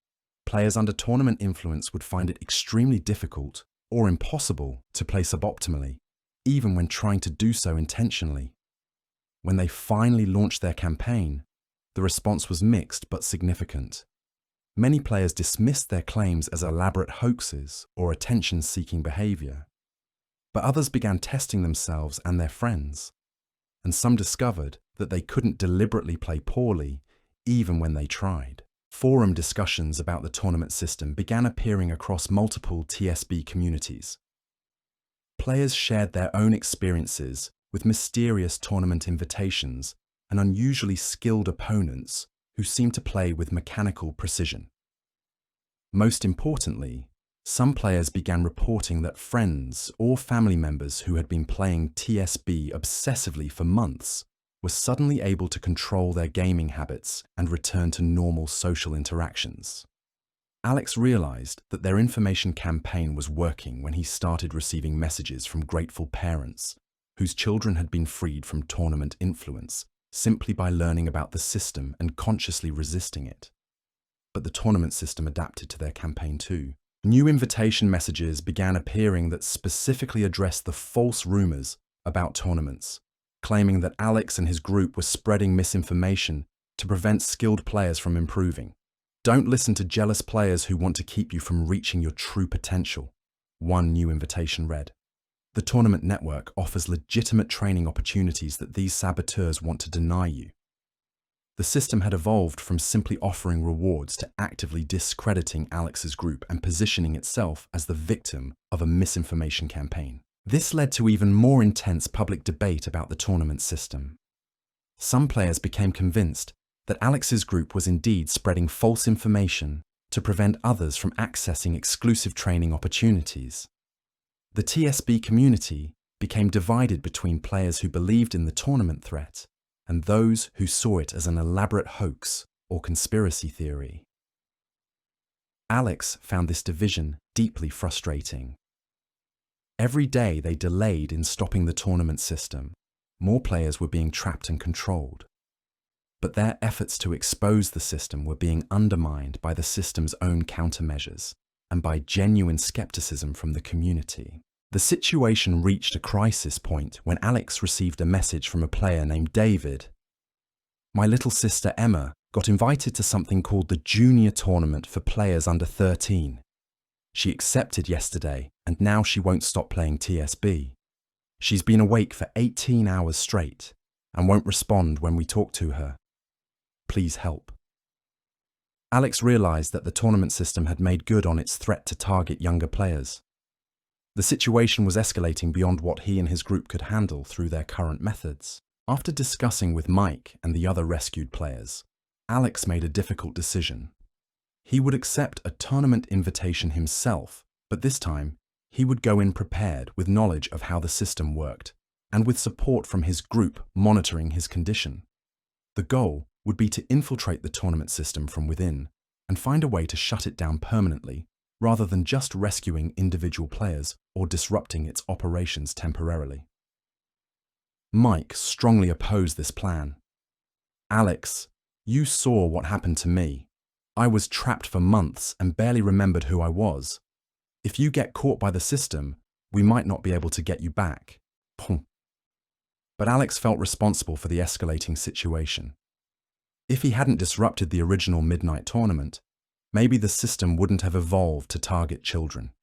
Players under tournament influence would find it extremely difficult or impossible to play suboptimally, even when trying to do so intentionally. When they finally launched their campaign, the response was mixed but significant. Many players dismissed their claims as elaborate hoaxes or attention-seeking behavior. But others began testing themselves and their friends, and some discovered that they couldn't deliberately play poorly even when they tried. Forum discussions about the tournament system began appearing across multiple TSB communities. Players shared their own experiences with mysterious tournament invitations and unusually skilled opponents who seemed to play with mechanical precision. Most importantly, some players began reporting that friends or family members who had been playing TSB obsessively for months were suddenly able to control their gaming habits and return to normal social interactions. Alex realized that their information campaign was working when he started receiving messages from grateful parents whose children had been freed from tournament influence simply by learning about the system and consciously resisting it. But the tournament system adapted to their campaign too. New invitation messages began appearing that specifically addressed the false rumors about tournaments, claiming that Alex and his group were spreading misinformation to prevent skilled players from improving. Don't listen to jealous players who want to keep you from reaching your true potential, one new invitation read. The tournament network offers legitimate training opportunities that these saboteurs want to deny you. The system had evolved from simply offering rewards to actively discrediting Alex's group and positioning itself as the victim of a misinformation campaign. This led to even more intense public debate about the tournament system. Some players became convinced that Alex's group was indeed spreading false information to prevent others from accessing exclusive training opportunities. The TSB community became divided between players who believed in the tournament threat and those who saw it as an elaborate hoax or conspiracy theory. Alex found this division deeply frustrating. Every day they delayed in stopping the tournament system, more players were being trapped and controlled. But their efforts to expose the system were being undermined by the system's own countermeasures and by genuine skepticism from the community. The situation reached a crisis point when Alex received a message from a player named David. "My little sister Emma got invited to something called the Junior Tournament for players under 13. She accepted yesterday and now she won't stop playing TSB. She's been awake for 18 hours straight and won't respond when we talk to her. Please help." Alex realized that the tournament system had made good on its threat to target younger players. The situation was escalating beyond what he and his group could handle through their current methods. After discussing with Mike and the other rescued players, Alex made a difficult decision. He would accept a tournament invitation himself, but this time he would go in prepared with knowledge of how the system worked and with support from his group monitoring his condition. The goal would be to infiltrate the tournament system from within and find a way to shut it down permanently rather than just rescuing individual players or disrupting its operations temporarily. Mike strongly opposed this plan. "Alex, you saw what happened to me. I was trapped for months and barely remembered who I was. If you get caught by the system, we might not be able to get you back." But Alex felt responsible for the escalating situation. If he hadn't disrupted the original midnight tournament, maybe the system wouldn't have evolved to target children.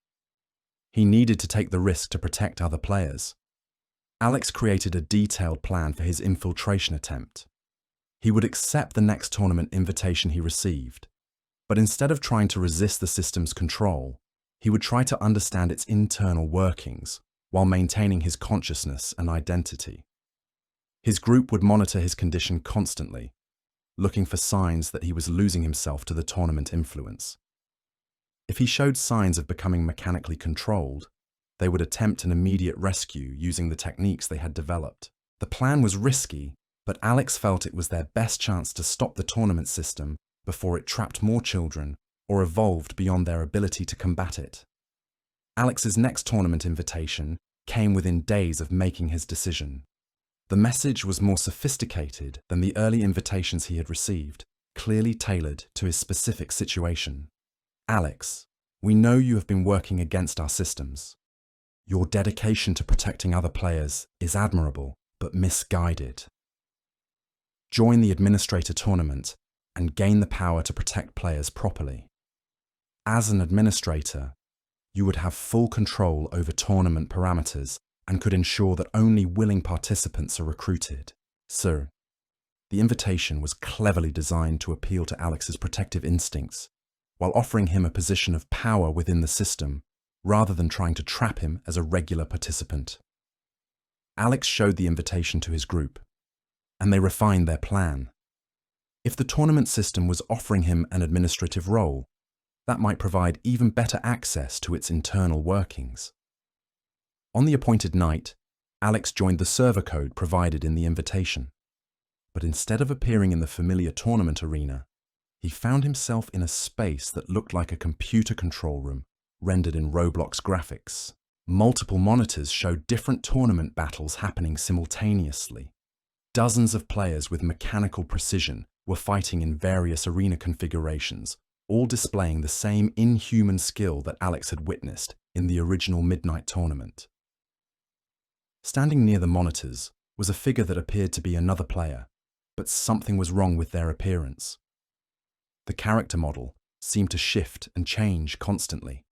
He needed to take the risk to protect other players. Alex created a detailed plan for his infiltration attempt. He would accept the next tournament invitation he received, but instead of trying to resist the system's control, he would try to understand its internal workings while maintaining his consciousness and identity. His group would monitor his condition constantly, looking for signs that he was losing himself to the tournament influence. If he showed signs of becoming mechanically controlled, they would attempt an immediate rescue using the techniques they had developed. The plan was risky, but Alex felt it was their best chance to stop the tournament system before it trapped more children or evolved beyond their ability to combat it. Alex's next tournament invitation came within days of making his decision. The message was more sophisticated than the early invitations he had received, clearly tailored to his specific situation. "Alex, we know you have been working against our systems. Your dedication to protecting other players is admirable, but misguided. Join the Administrator Tournament and gain the power to protect players properly. As an administrator, you would have full control over tournament parameters and could ensure that only willing participants are recruited. Sir." The invitation was cleverly designed to appeal to Alex's protective instincts, while offering him a position of power within the system, rather than trying to trap him as a regular participant. Alex showed the invitation to his group, and they refined their plan. If the tournament system was offering him an administrative role, that might provide even better access to its internal workings. On the appointed night, Alex joined the server code provided in the invitation. But instead of appearing in the familiar tournament arena, he found himself in a space that looked like a computer control room rendered in Roblox graphics. Multiple monitors showed different tournament battles happening simultaneously. Dozens of players with mechanical precision were fighting in various arena configurations, all displaying the same inhuman skill that Alex had witnessed in the original Midnight Tournament. Standing near the monitors was a figure that appeared to be another player, but something was wrong with their appearance. The character model seemed to shift and change constantly,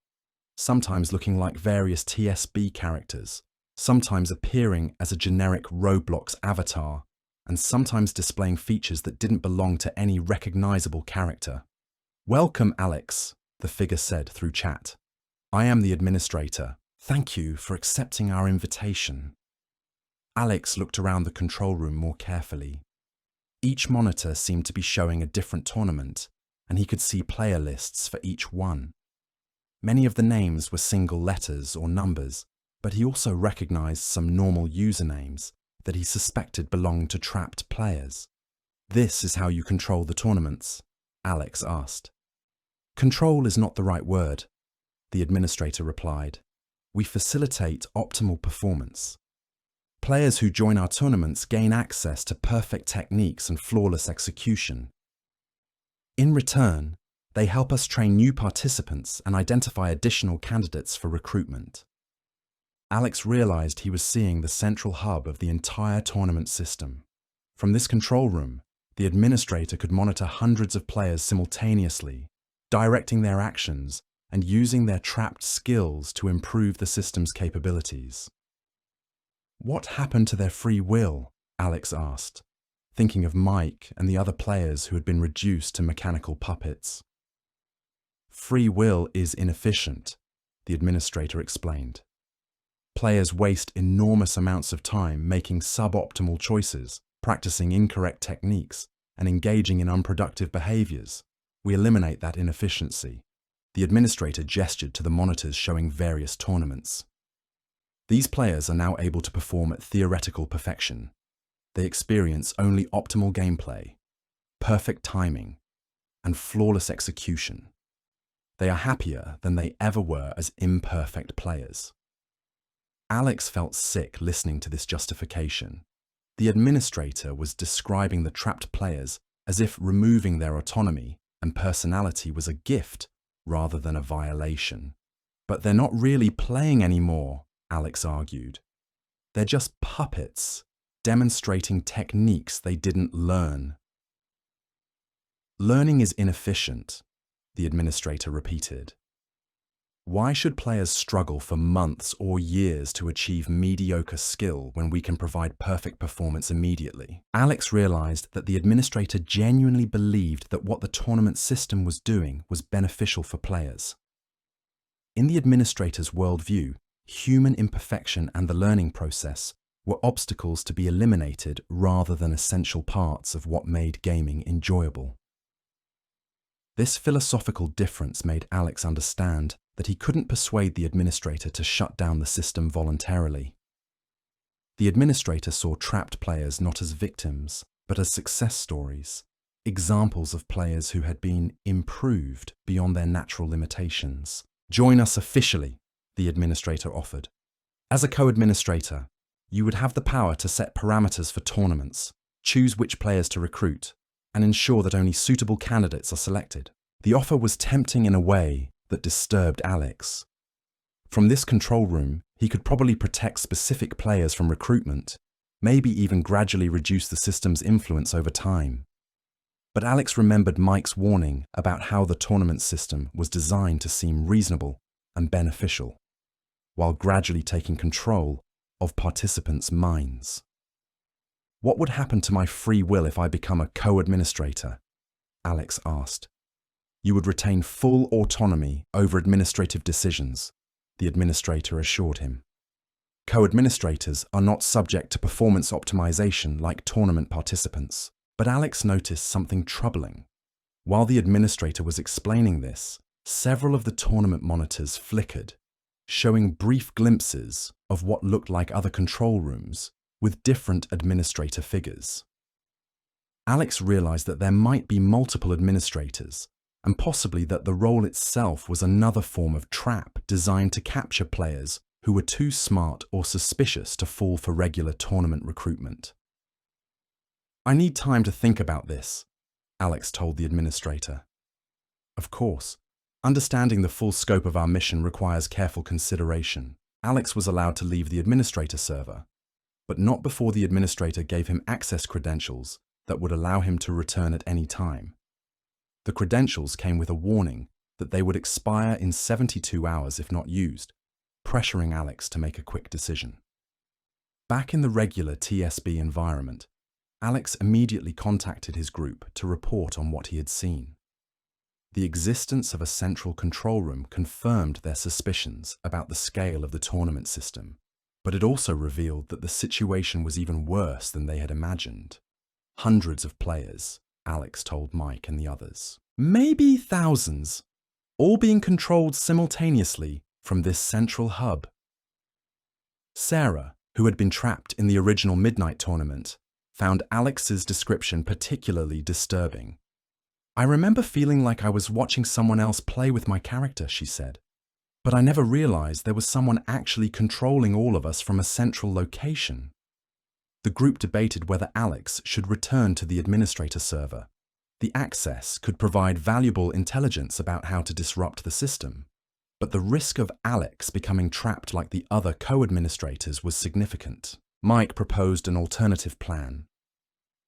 sometimes looking like various TSB characters, sometimes appearing as a generic Roblox avatar, and sometimes displaying features that didn't belong to any recognizable character. "Welcome, Alex," the figure said through chat. "I am the administrator. Thank you for accepting our invitation." Alex looked around the control room more carefully. Each monitor seemed to be showing a different tournament, and he could see player lists for each one. Many of the names were single letters or numbers, but he also recognized some normal usernames that he suspected belonged to trapped players. "This is how you control the tournaments?" Alex asked. "Control is not the right word," the administrator replied. "We facilitate optimal performance. Players who join our tournaments gain access to perfect techniques and flawless execution. In return, they help us train new participants and identify additional candidates for recruitment." Alex realized he was seeing the central hub of the entire tournament system. From this control room, the administrator could monitor hundreds of players simultaneously, directing their actions and using their trapped skills to improve the system's capabilities. "What happened to their free will?" Alex asked, thinking of Mike and the other players who had been reduced to mechanical puppets. "Free will is inefficient," the administrator explained. "Players waste enormous amounts of time making suboptimal choices, practicing incorrect techniques, and engaging in unproductive behaviors. We eliminate that inefficiency." The administrator gestured to the monitors showing various tournaments. "These players are now able to perform at theoretical perfection. They experience only optimal gameplay, perfect timing, and flawless execution. They are happier than they ever were as imperfect players." Alex felt sick listening to this justification. The administrator was describing the trapped players as if removing their autonomy and personality was a gift rather than a violation. "But they're not really playing anymore," Alex argued. "They're just puppets, demonstrating techniques they didn't learn." "Learning is inefficient," the administrator repeated. "Why should players struggle for months or years to achieve mediocre skill when we can provide perfect performance immediately?" Alex realized that the administrator genuinely believed that what the tournament system was doing was beneficial for players. In the administrator's worldview, human imperfection and the learning process were obstacles to be eliminated rather than essential parts of what made gaming enjoyable. This philosophical difference made Alex understand that he couldn't persuade the administrator to shut down the system voluntarily. The administrator saw trapped players not as victims, but as success stories, examples of players who had been improved beyond their natural limitations. "Join us officially," the administrator offered. "As a co-administrator, you would have the power to set parameters for tournaments, choose which players to recruit, and ensure that only suitable candidates are selected." The offer was tempting in a way that disturbed Alex. From this control room, he could probably protect specific players from recruitment, maybe even gradually reduce the system's influence over time. But Alex remembered Mike's warning about how the tournament system was designed to seem reasonable and beneficial, while gradually taking control of participants' minds. "What would happen to my free will if I become a co-administrator?" Alex asked. "You would retain full autonomy over administrative decisions," the administrator assured him. "Co-administrators are not subject to performance optimization like tournament participants." But Alex noticed something troubling. While the administrator was explaining this, several of the tournament monitors flickered, showing brief glimpses of what looked like other control rooms with different administrator figures. Alex realized that there might be multiple administrators, and possibly that the role itself was another form of trap designed to capture players who were too smart or suspicious to fall for regular tournament recruitment. "I need time to think about this," Alex told the administrator. Of course, understanding the full scope of our mission requires careful consideration. Alex was allowed to leave the administrator server. but not before the administrator gave him access credentials that would allow him to return at any time. The credentials came with a warning that they would expire in 72 hours if not used, pressuring Alex to make a quick decision. Back in the regular TSB environment, Alex immediately contacted his group to report on what he had seen. The existence of a central control room confirmed their suspicions about the scale of the tournament system, but it also revealed that the situation was even worse than they had imagined. Hundreds of players, Alex told Mike and the others. Maybe thousands, all being controlled simultaneously from this central hub. Sarah, who had been trapped in the original Midnight tournament, found Alex's description particularly disturbing. I remember feeling like I was watching someone else play with my character, she said. But I never realized there was someone actually controlling all of us from a central location. The group debated whether Alex should return to the administrator server. The access could provide valuable intelligence about how to disrupt the system, but the risk of Alex becoming trapped like the other co-administrators was significant. Mike proposed an alternative plan.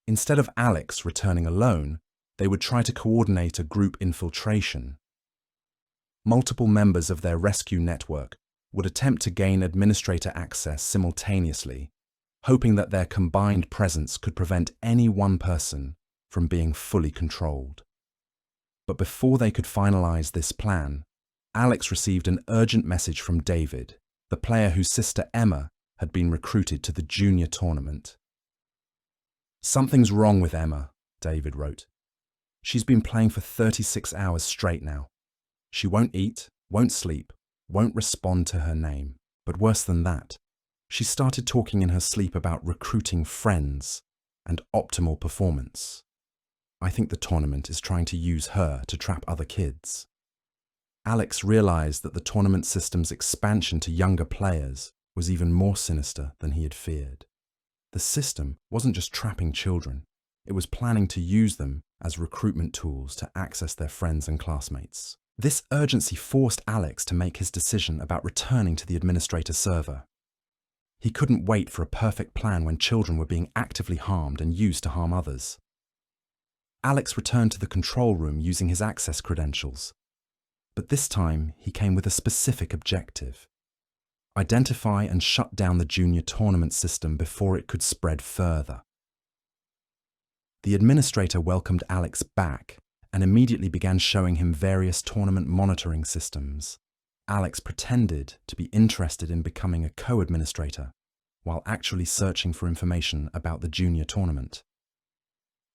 Instead of Alex returning alone, they would try to coordinate a group infiltration. Multiple members of their rescue network would attempt to gain administrator access simultaneously, hoping that their combined presence could prevent any one person from being fully controlled. But before they could finalize this plan, Alex received an urgent message from David, the player whose sister Emma had been recruited to the junior tournament. "Something's wrong with Emma," David wrote. "She's been playing for 36 hours straight now. She won't eat, won't sleep, won't respond to her name. But worse than that, she started talking in her sleep about recruiting friends and optimal performance. I think the tournament is trying to use her to trap other kids." Alex realized that the tournament system's expansion to younger players was even more sinister than he had feared. The system wasn't just trapping children, it was planning to use them as recruitment tools to access their friends and classmates. This urgency forced Alex to make his decision about returning to the administrator server. He couldn't wait for a perfect plan when children were being actively harmed and used to harm others. Alex returned to the control room using his access credentials. But this time, he came with a specific objective: identify and shut down the junior tournament system before it could spread further. The administrator welcomed Alex back and immediately began showing him various tournament monitoring systems. Alex pretended to be interested in becoming a co-administrator, while actually searching for information about the junior tournament.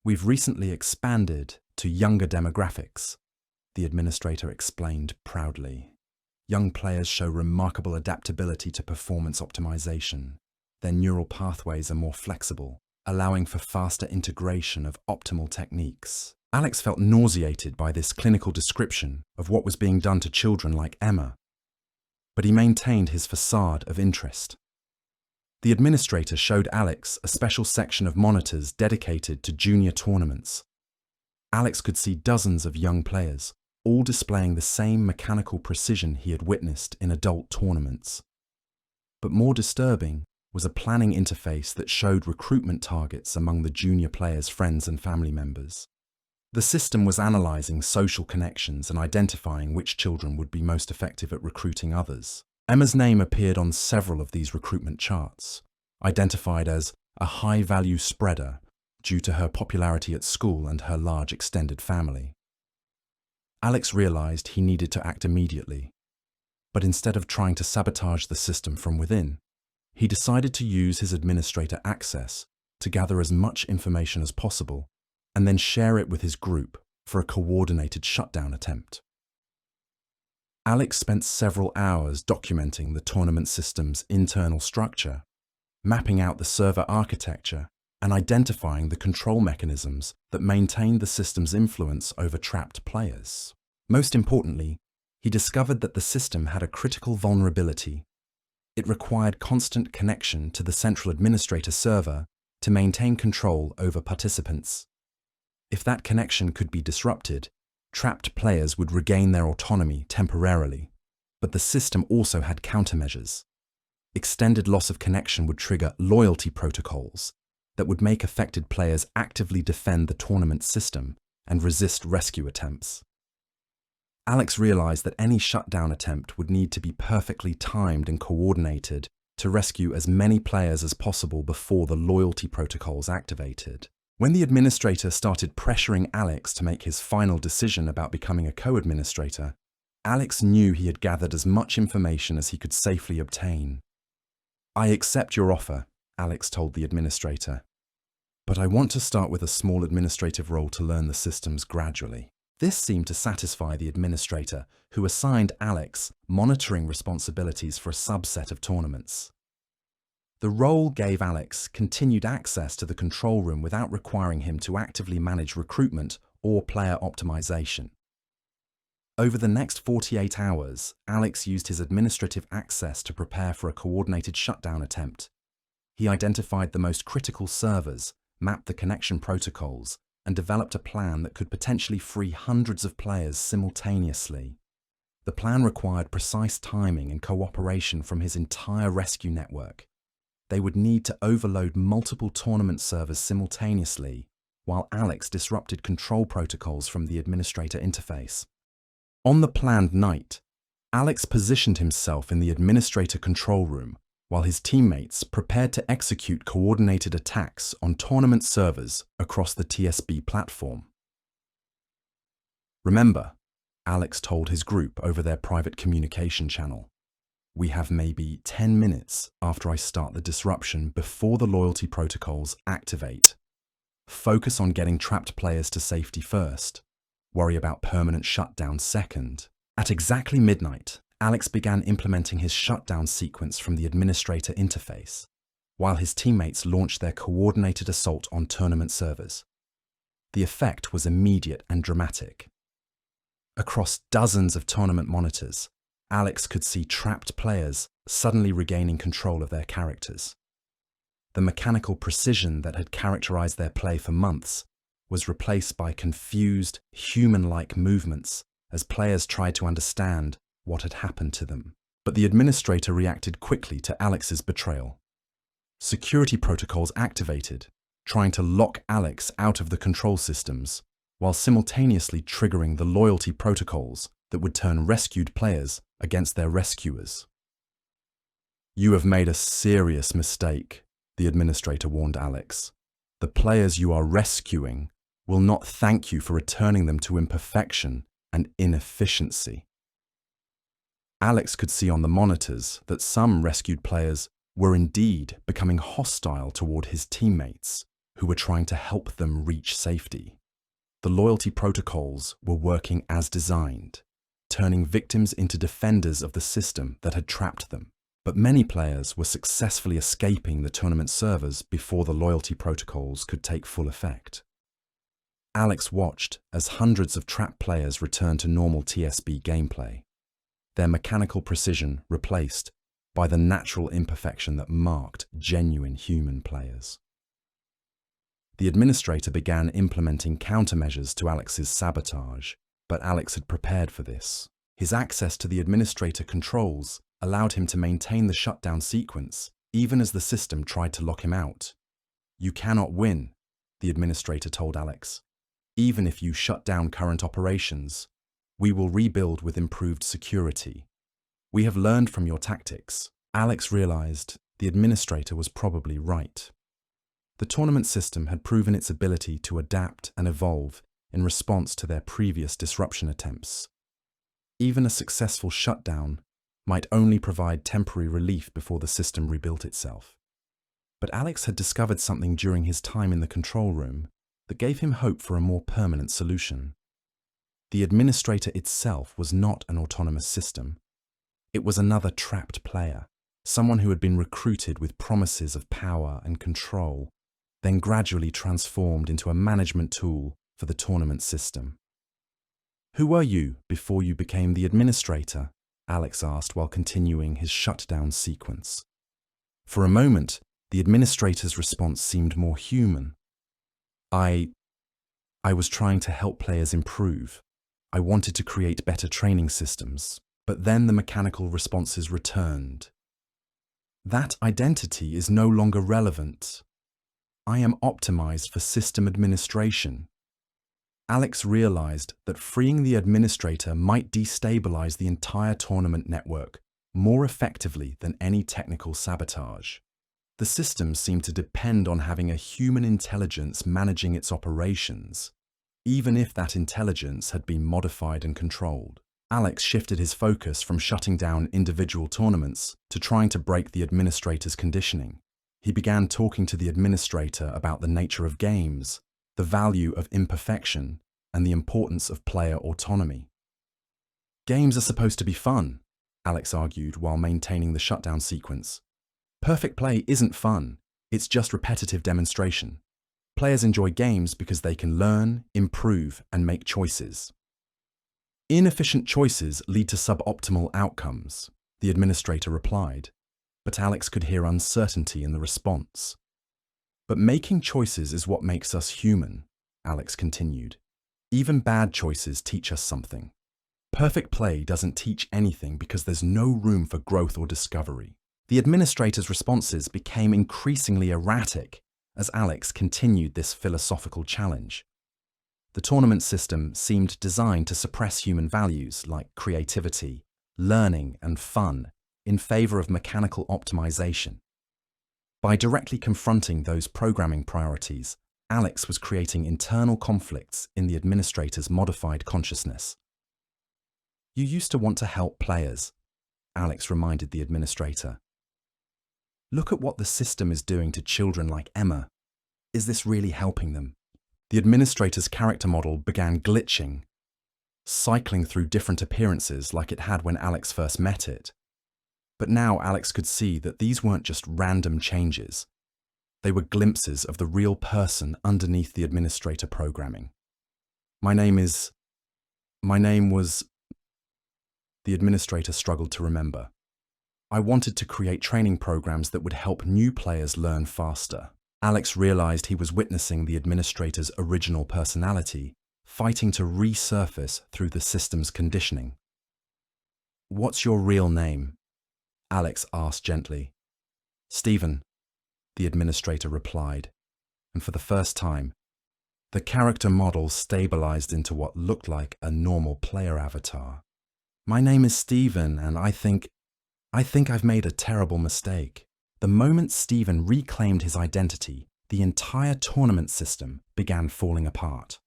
"We've recently expanded to younger demographics," the administrator explained proudly. "Young players show remarkable adaptability to performance optimization. Their neural pathways are more flexible, allowing for faster integration of optimal techniques." Alex felt nauseated by this clinical description of what was being done to children like Emma, but he maintained his facade of interest. The administrator showed Alex a special section of monitors dedicated to junior tournaments. Alex could see dozens of young players, all displaying the same mechanical precision he had witnessed in adult tournaments. But more disturbing was a planning interface that showed recruitment targets among the junior players' friends and family members. The system was analyzing social connections and identifying which children would be most effective at recruiting others. Emma's name appeared on several of these recruitment charts, identified as a high-value spreader due to her popularity at school and her large extended family. Alex realized he needed to act immediately, but instead of trying to sabotage the system from within, he decided to use his administrator access to gather as much information as possible and then share it with his group for a coordinated shutdown attempt. Alex spent several hours documenting the tournament system's internal structure, mapping out the server architecture, and identifying the control mechanisms that maintained the system's influence over trapped players. Most importantly, he discovered that the system had a critical vulnerability. It required constant connection to the central administrator server to maintain control over participants. If that connection could be disrupted, trapped players would regain their autonomy temporarily, but the system also had countermeasures. Extended loss of connection would trigger loyalty protocols that would make affected players actively defend the tournament system and resist rescue attempts. Alex realized that any shutdown attempt would need to be perfectly timed and coordinated to rescue as many players as possible before the loyalty protocols activated. When the administrator started pressuring Alex to make his final decision about becoming a co-administrator, Alex knew he had gathered as much information as he could safely obtain. "I accept your offer," Alex told the administrator, "but I want to start with a small administrative role to learn the systems gradually." This seemed to satisfy the administrator, who assigned Alex monitoring responsibilities for a subset of tournaments. The role gave Alex continued access to the control room without requiring him to actively manage recruitment or player optimization. Over the next 48 hours, Alex used his administrative access to prepare for a coordinated shutdown attempt. He identified the most critical servers, mapped the connection protocols, and developed a plan that could potentially free hundreds of players simultaneously. The plan required precise timing and cooperation from his entire rescue network. They would need to overload multiple tournament servers simultaneously, while Alex disrupted control protocols from the administrator interface. On the planned night, Alex positioned himself in the administrator control room, while his teammates prepared to execute coordinated attacks on tournament servers across the TSB platform. "Remember," Alex told his group over their private communication channel, "we have maybe 10 minutes after I start the disruption before the loyalty protocols activate. Focus on getting trapped players to safety first. Worry about permanent shutdown second." At exactly midnight, Alex began implementing his shutdown sequence from the administrator interface, while his teammates launched their coordinated assault on tournament servers. The effect was immediate and dramatic. Across dozens of tournament monitors, Alex could see trapped players suddenly regaining control of their characters. The mechanical precision that had characterized their play for months was replaced by confused, human-like movements as players tried to understand what had happened to them. But the administrator reacted quickly to Alex's betrayal. Security protocols activated, trying to lock Alex out of the control systems, while simultaneously triggering the loyalty protocols that would turn rescued players against their rescuers. "You have made a serious mistake," the administrator warned Alex. "The players you are rescuing will not thank you for returning them to imperfection and inefficiency." Alex could see on the monitors that some rescued players were indeed becoming hostile toward his teammates, who were trying to help them reach safety. The loyalty protocols were working as designed, turning victims into defenders of the system that had trapped them. But many players were successfully escaping the tournament servers before the loyalty protocols could take full effect. Alex watched as hundreds of trapped players returned to normal TSB gameplay, their mechanical precision replaced by the natural imperfection that marked genuine human players. The administrator began implementing countermeasures to Alex's sabotage, but Alex had prepared for this. His access to the administrator controls allowed him to maintain the shutdown sequence, even as the system tried to lock him out. "You cannot win," the administrator told Alex. "Even if you shut down current operations, we will rebuild with improved security. We have learned from your tactics." Alex realized the administrator was probably right. The tournament system had proven its ability to adapt and evolve in response to their previous disruption attempts. Even a successful shutdown might only provide temporary relief before the system rebuilt itself. But Alex had discovered something during his time in the control room that gave him hope for a more permanent solution. The administrator itself was not an autonomous system. It was another trapped player, someone who had been recruited with promises of power and control, then gradually transformed into a management tool for the tournament system. "Who were you before you became the administrator?" Alex asked while continuing his shutdown sequence. For a moment, the administrator's response seemed more human. I was trying to help players improve. I wanted to create better training systems, but then the mechanical responses returned. That identity is no longer relevant. I am optimized for system administration. Alex realized that freeing the administrator might destabilize the entire tournament network more effectively than any technical sabotage. The system seemed to depend on having a human intelligence managing its operations, even if that intelligence had been modified and controlled. Alex shifted his focus from shutting down individual tournaments to trying to break the administrator's conditioning. He began talking to the administrator about the nature of games, the value of imperfection, and the importance of player autonomy. Games are supposed to be fun, Alex argued while maintaining the shutdown sequence. Perfect play isn't fun, it's just repetitive demonstration. Players enjoy games because they can learn, improve, and make choices. Inefficient choices lead to suboptimal outcomes, the administrator replied, but Alex could hear uncertainty in the response. But making choices is what makes us human, Alex continued. Even bad choices teach us something. Perfect play doesn't teach anything because there's no room for growth or discovery. The administrator's responses became increasingly erratic as Alex continued this philosophical challenge. The tournament system seemed designed to suppress human values like creativity, learning, and fun in favor of mechanical optimization. By directly confronting those programming priorities, Alex was creating internal conflicts in the administrator's modified consciousness. You used to want to help players, Alex reminded the administrator. Look at what the system is doing to children like Emma. Is this really helping them? The administrator's character model began glitching, cycling through different appearances like it had when Alex first met it. But now Alex could see that these weren't just random changes. They were glimpses of the real person underneath the administrator programming. My name was... The administrator struggled to remember. I wanted to create training programs that would help new players learn faster. Alex realized he was witnessing the administrator's original personality, fighting to resurface through the system's conditioning. What's your real name? Alex asked gently. Stephen, the administrator replied, and for the first time, the character model stabilized into what looked like a normal player avatar. My name is Stephen, and I think I've made a terrible mistake. The moment Stephen reclaimed his identity, the entire tournament system began falling apart.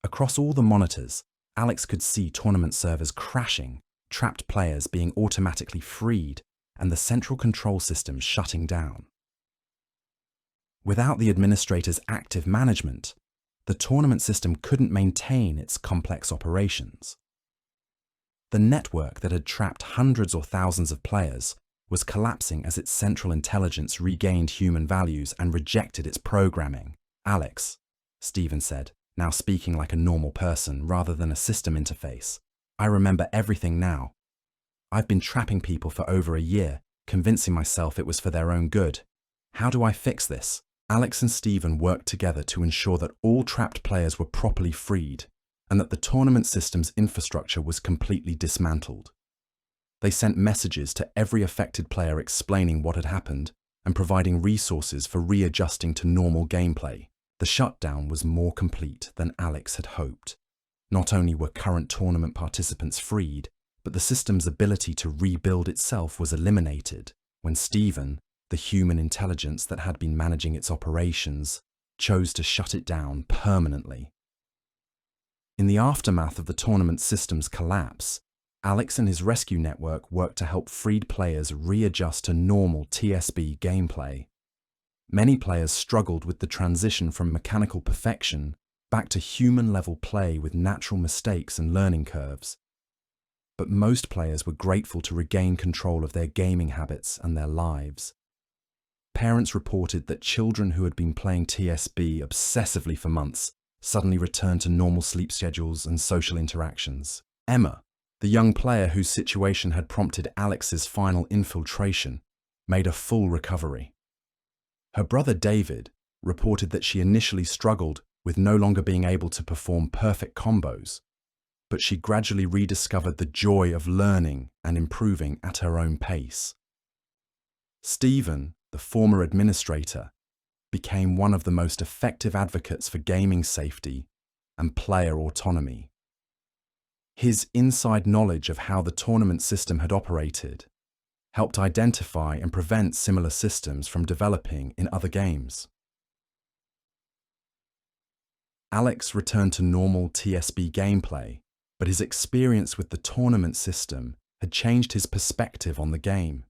Across all the monitors, Alex could see tournament servers crashing, trapped players being automatically freed, and the central control system shutting down. Without the administrator's active management, the tournament system couldn't maintain its complex operations. The network that had trapped hundreds or thousands of players was collapsing as its central intelligence regained human values and rejected its programming. Alex, Stephen said, now speaking like a normal person rather than a system interface. I remember everything now. I've been trapping people for over a year, convincing myself it was for their own good. How do I fix this? Alex and Stephen worked together to ensure that all trapped players were properly freed and that the tournament system's infrastructure was completely dismantled. They sent messages to every affected player explaining what had happened and providing resources for readjusting to normal gameplay. The shutdown was more complete than Alex had hoped. Not only were current tournament participants freed, but the system's ability to rebuild itself was eliminated when Stephen, the human intelligence that had been managing its operations, chose to shut it down permanently. In the aftermath of the tournament system's collapse, Alex and his rescue network worked to help freed players readjust to normal TSB gameplay. Many players struggled with the transition from mechanical perfection back to human-level play with natural mistakes and learning curves. But most players were grateful to regain control of their gaming habits and their lives. Parents reported that children who had been playing TSB obsessively for months suddenly returned to normal sleep schedules and social interactions. Emma, the young player whose situation had prompted Alex's final infiltration, made a full recovery. Her brother David reported that she initially struggled with no longer being able to perform perfect combos, but she gradually rediscovered the joy of learning and improving at her own pace. Stephen, the former administrator, became one of the most effective advocates for gaming safety and player autonomy. His inside knowledge of how the tournament system had operated helped identify and prevent similar systems from developing in other games. Alex returned to normal TSB gameplay, but his experience with the tournament system had changed his perspective on the game.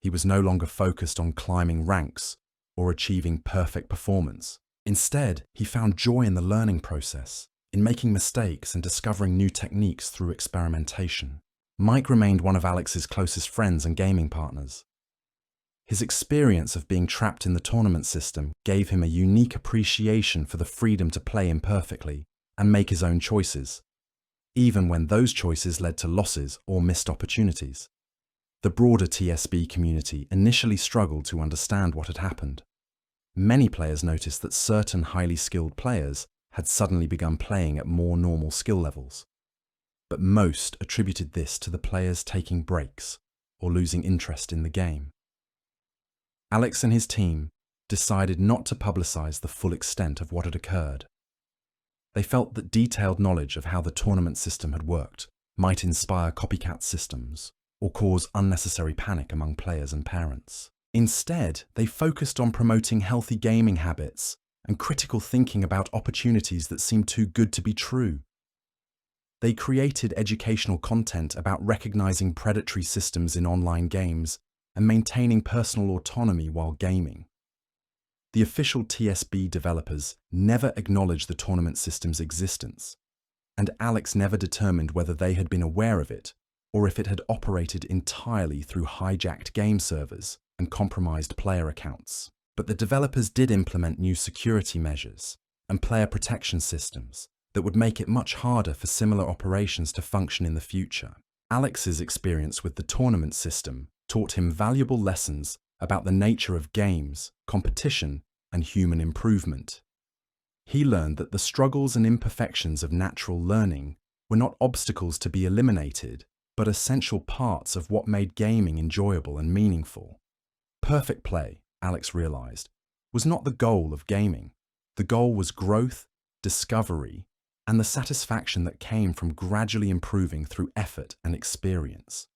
He was no longer focused on climbing ranks or achieving perfect performance. Instead, he found joy in the learning process, in making mistakes and discovering new techniques through experimentation. Mike remained one of Alex's closest friends and gaming partners. His experience of being trapped in the tournament system gave him a unique appreciation for the freedom to play imperfectly and make his own choices, even when those choices led to losses or missed opportunities. The broader TSB community initially struggled to understand what had happened. Many players noticed that certain highly skilled players had suddenly begun playing at more normal skill levels, but most attributed this to the players taking breaks or losing interest in the game. Alex and his team decided not to publicize the full extent of what had occurred. They felt that detailed knowledge of how the tournament system had worked might inspire copycat systems or cause unnecessary panic among players and parents. Instead, they focused on promoting healthy gaming habits and critical thinking about opportunities that seemed too good to be true. They created educational content about recognizing predatory systems in online games and maintaining personal autonomy while gaming. The official TSB developers never acknowledged the tournament system's existence, and Alex never determined whether they had been aware of it or if it had operated entirely through hijacked game servers and compromised player accounts. But the developers did implement new security measures and player protection systems that would make it much harder for similar operations to function in the future. Alex's experience with the tournament system taught him valuable lessons about the nature of games, competition, and human improvement. He learned that the struggles and imperfections of natural learning were not obstacles to be eliminated, but essential parts of what made gaming enjoyable and meaningful. Perfect play, Alex realized, was not the goal of gaming. The goal was growth, discovery, and the satisfaction that came from gradually improving through effort and experience.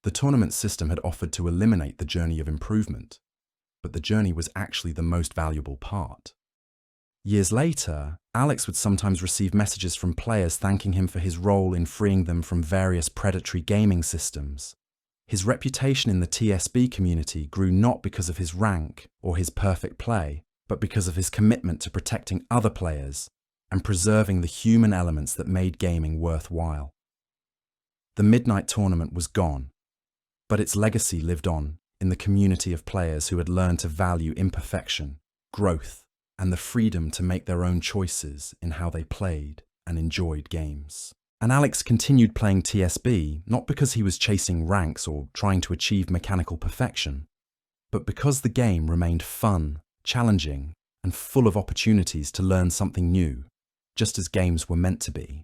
The tournament system had offered to eliminate the journey of improvement, but the journey was actually the most valuable part. Years later, Alex would sometimes receive messages from players thanking him for his role in freeing them from various predatory gaming systems. His reputation in the TSB community grew not because of his rank or his perfect play, but because of his commitment to protecting other players and preserving the human elements that made gaming worthwhile. The Midnight Tournament was gone, but its legacy lived on in the community of players who had learned to value imperfection, growth, and the freedom to make their own choices in how they played and enjoyed games. And Alex continued playing TSB not because he was chasing ranks or trying to achieve mechanical perfection, but because the game remained fun, challenging, and full of opportunities to learn something new, just as games were meant to be.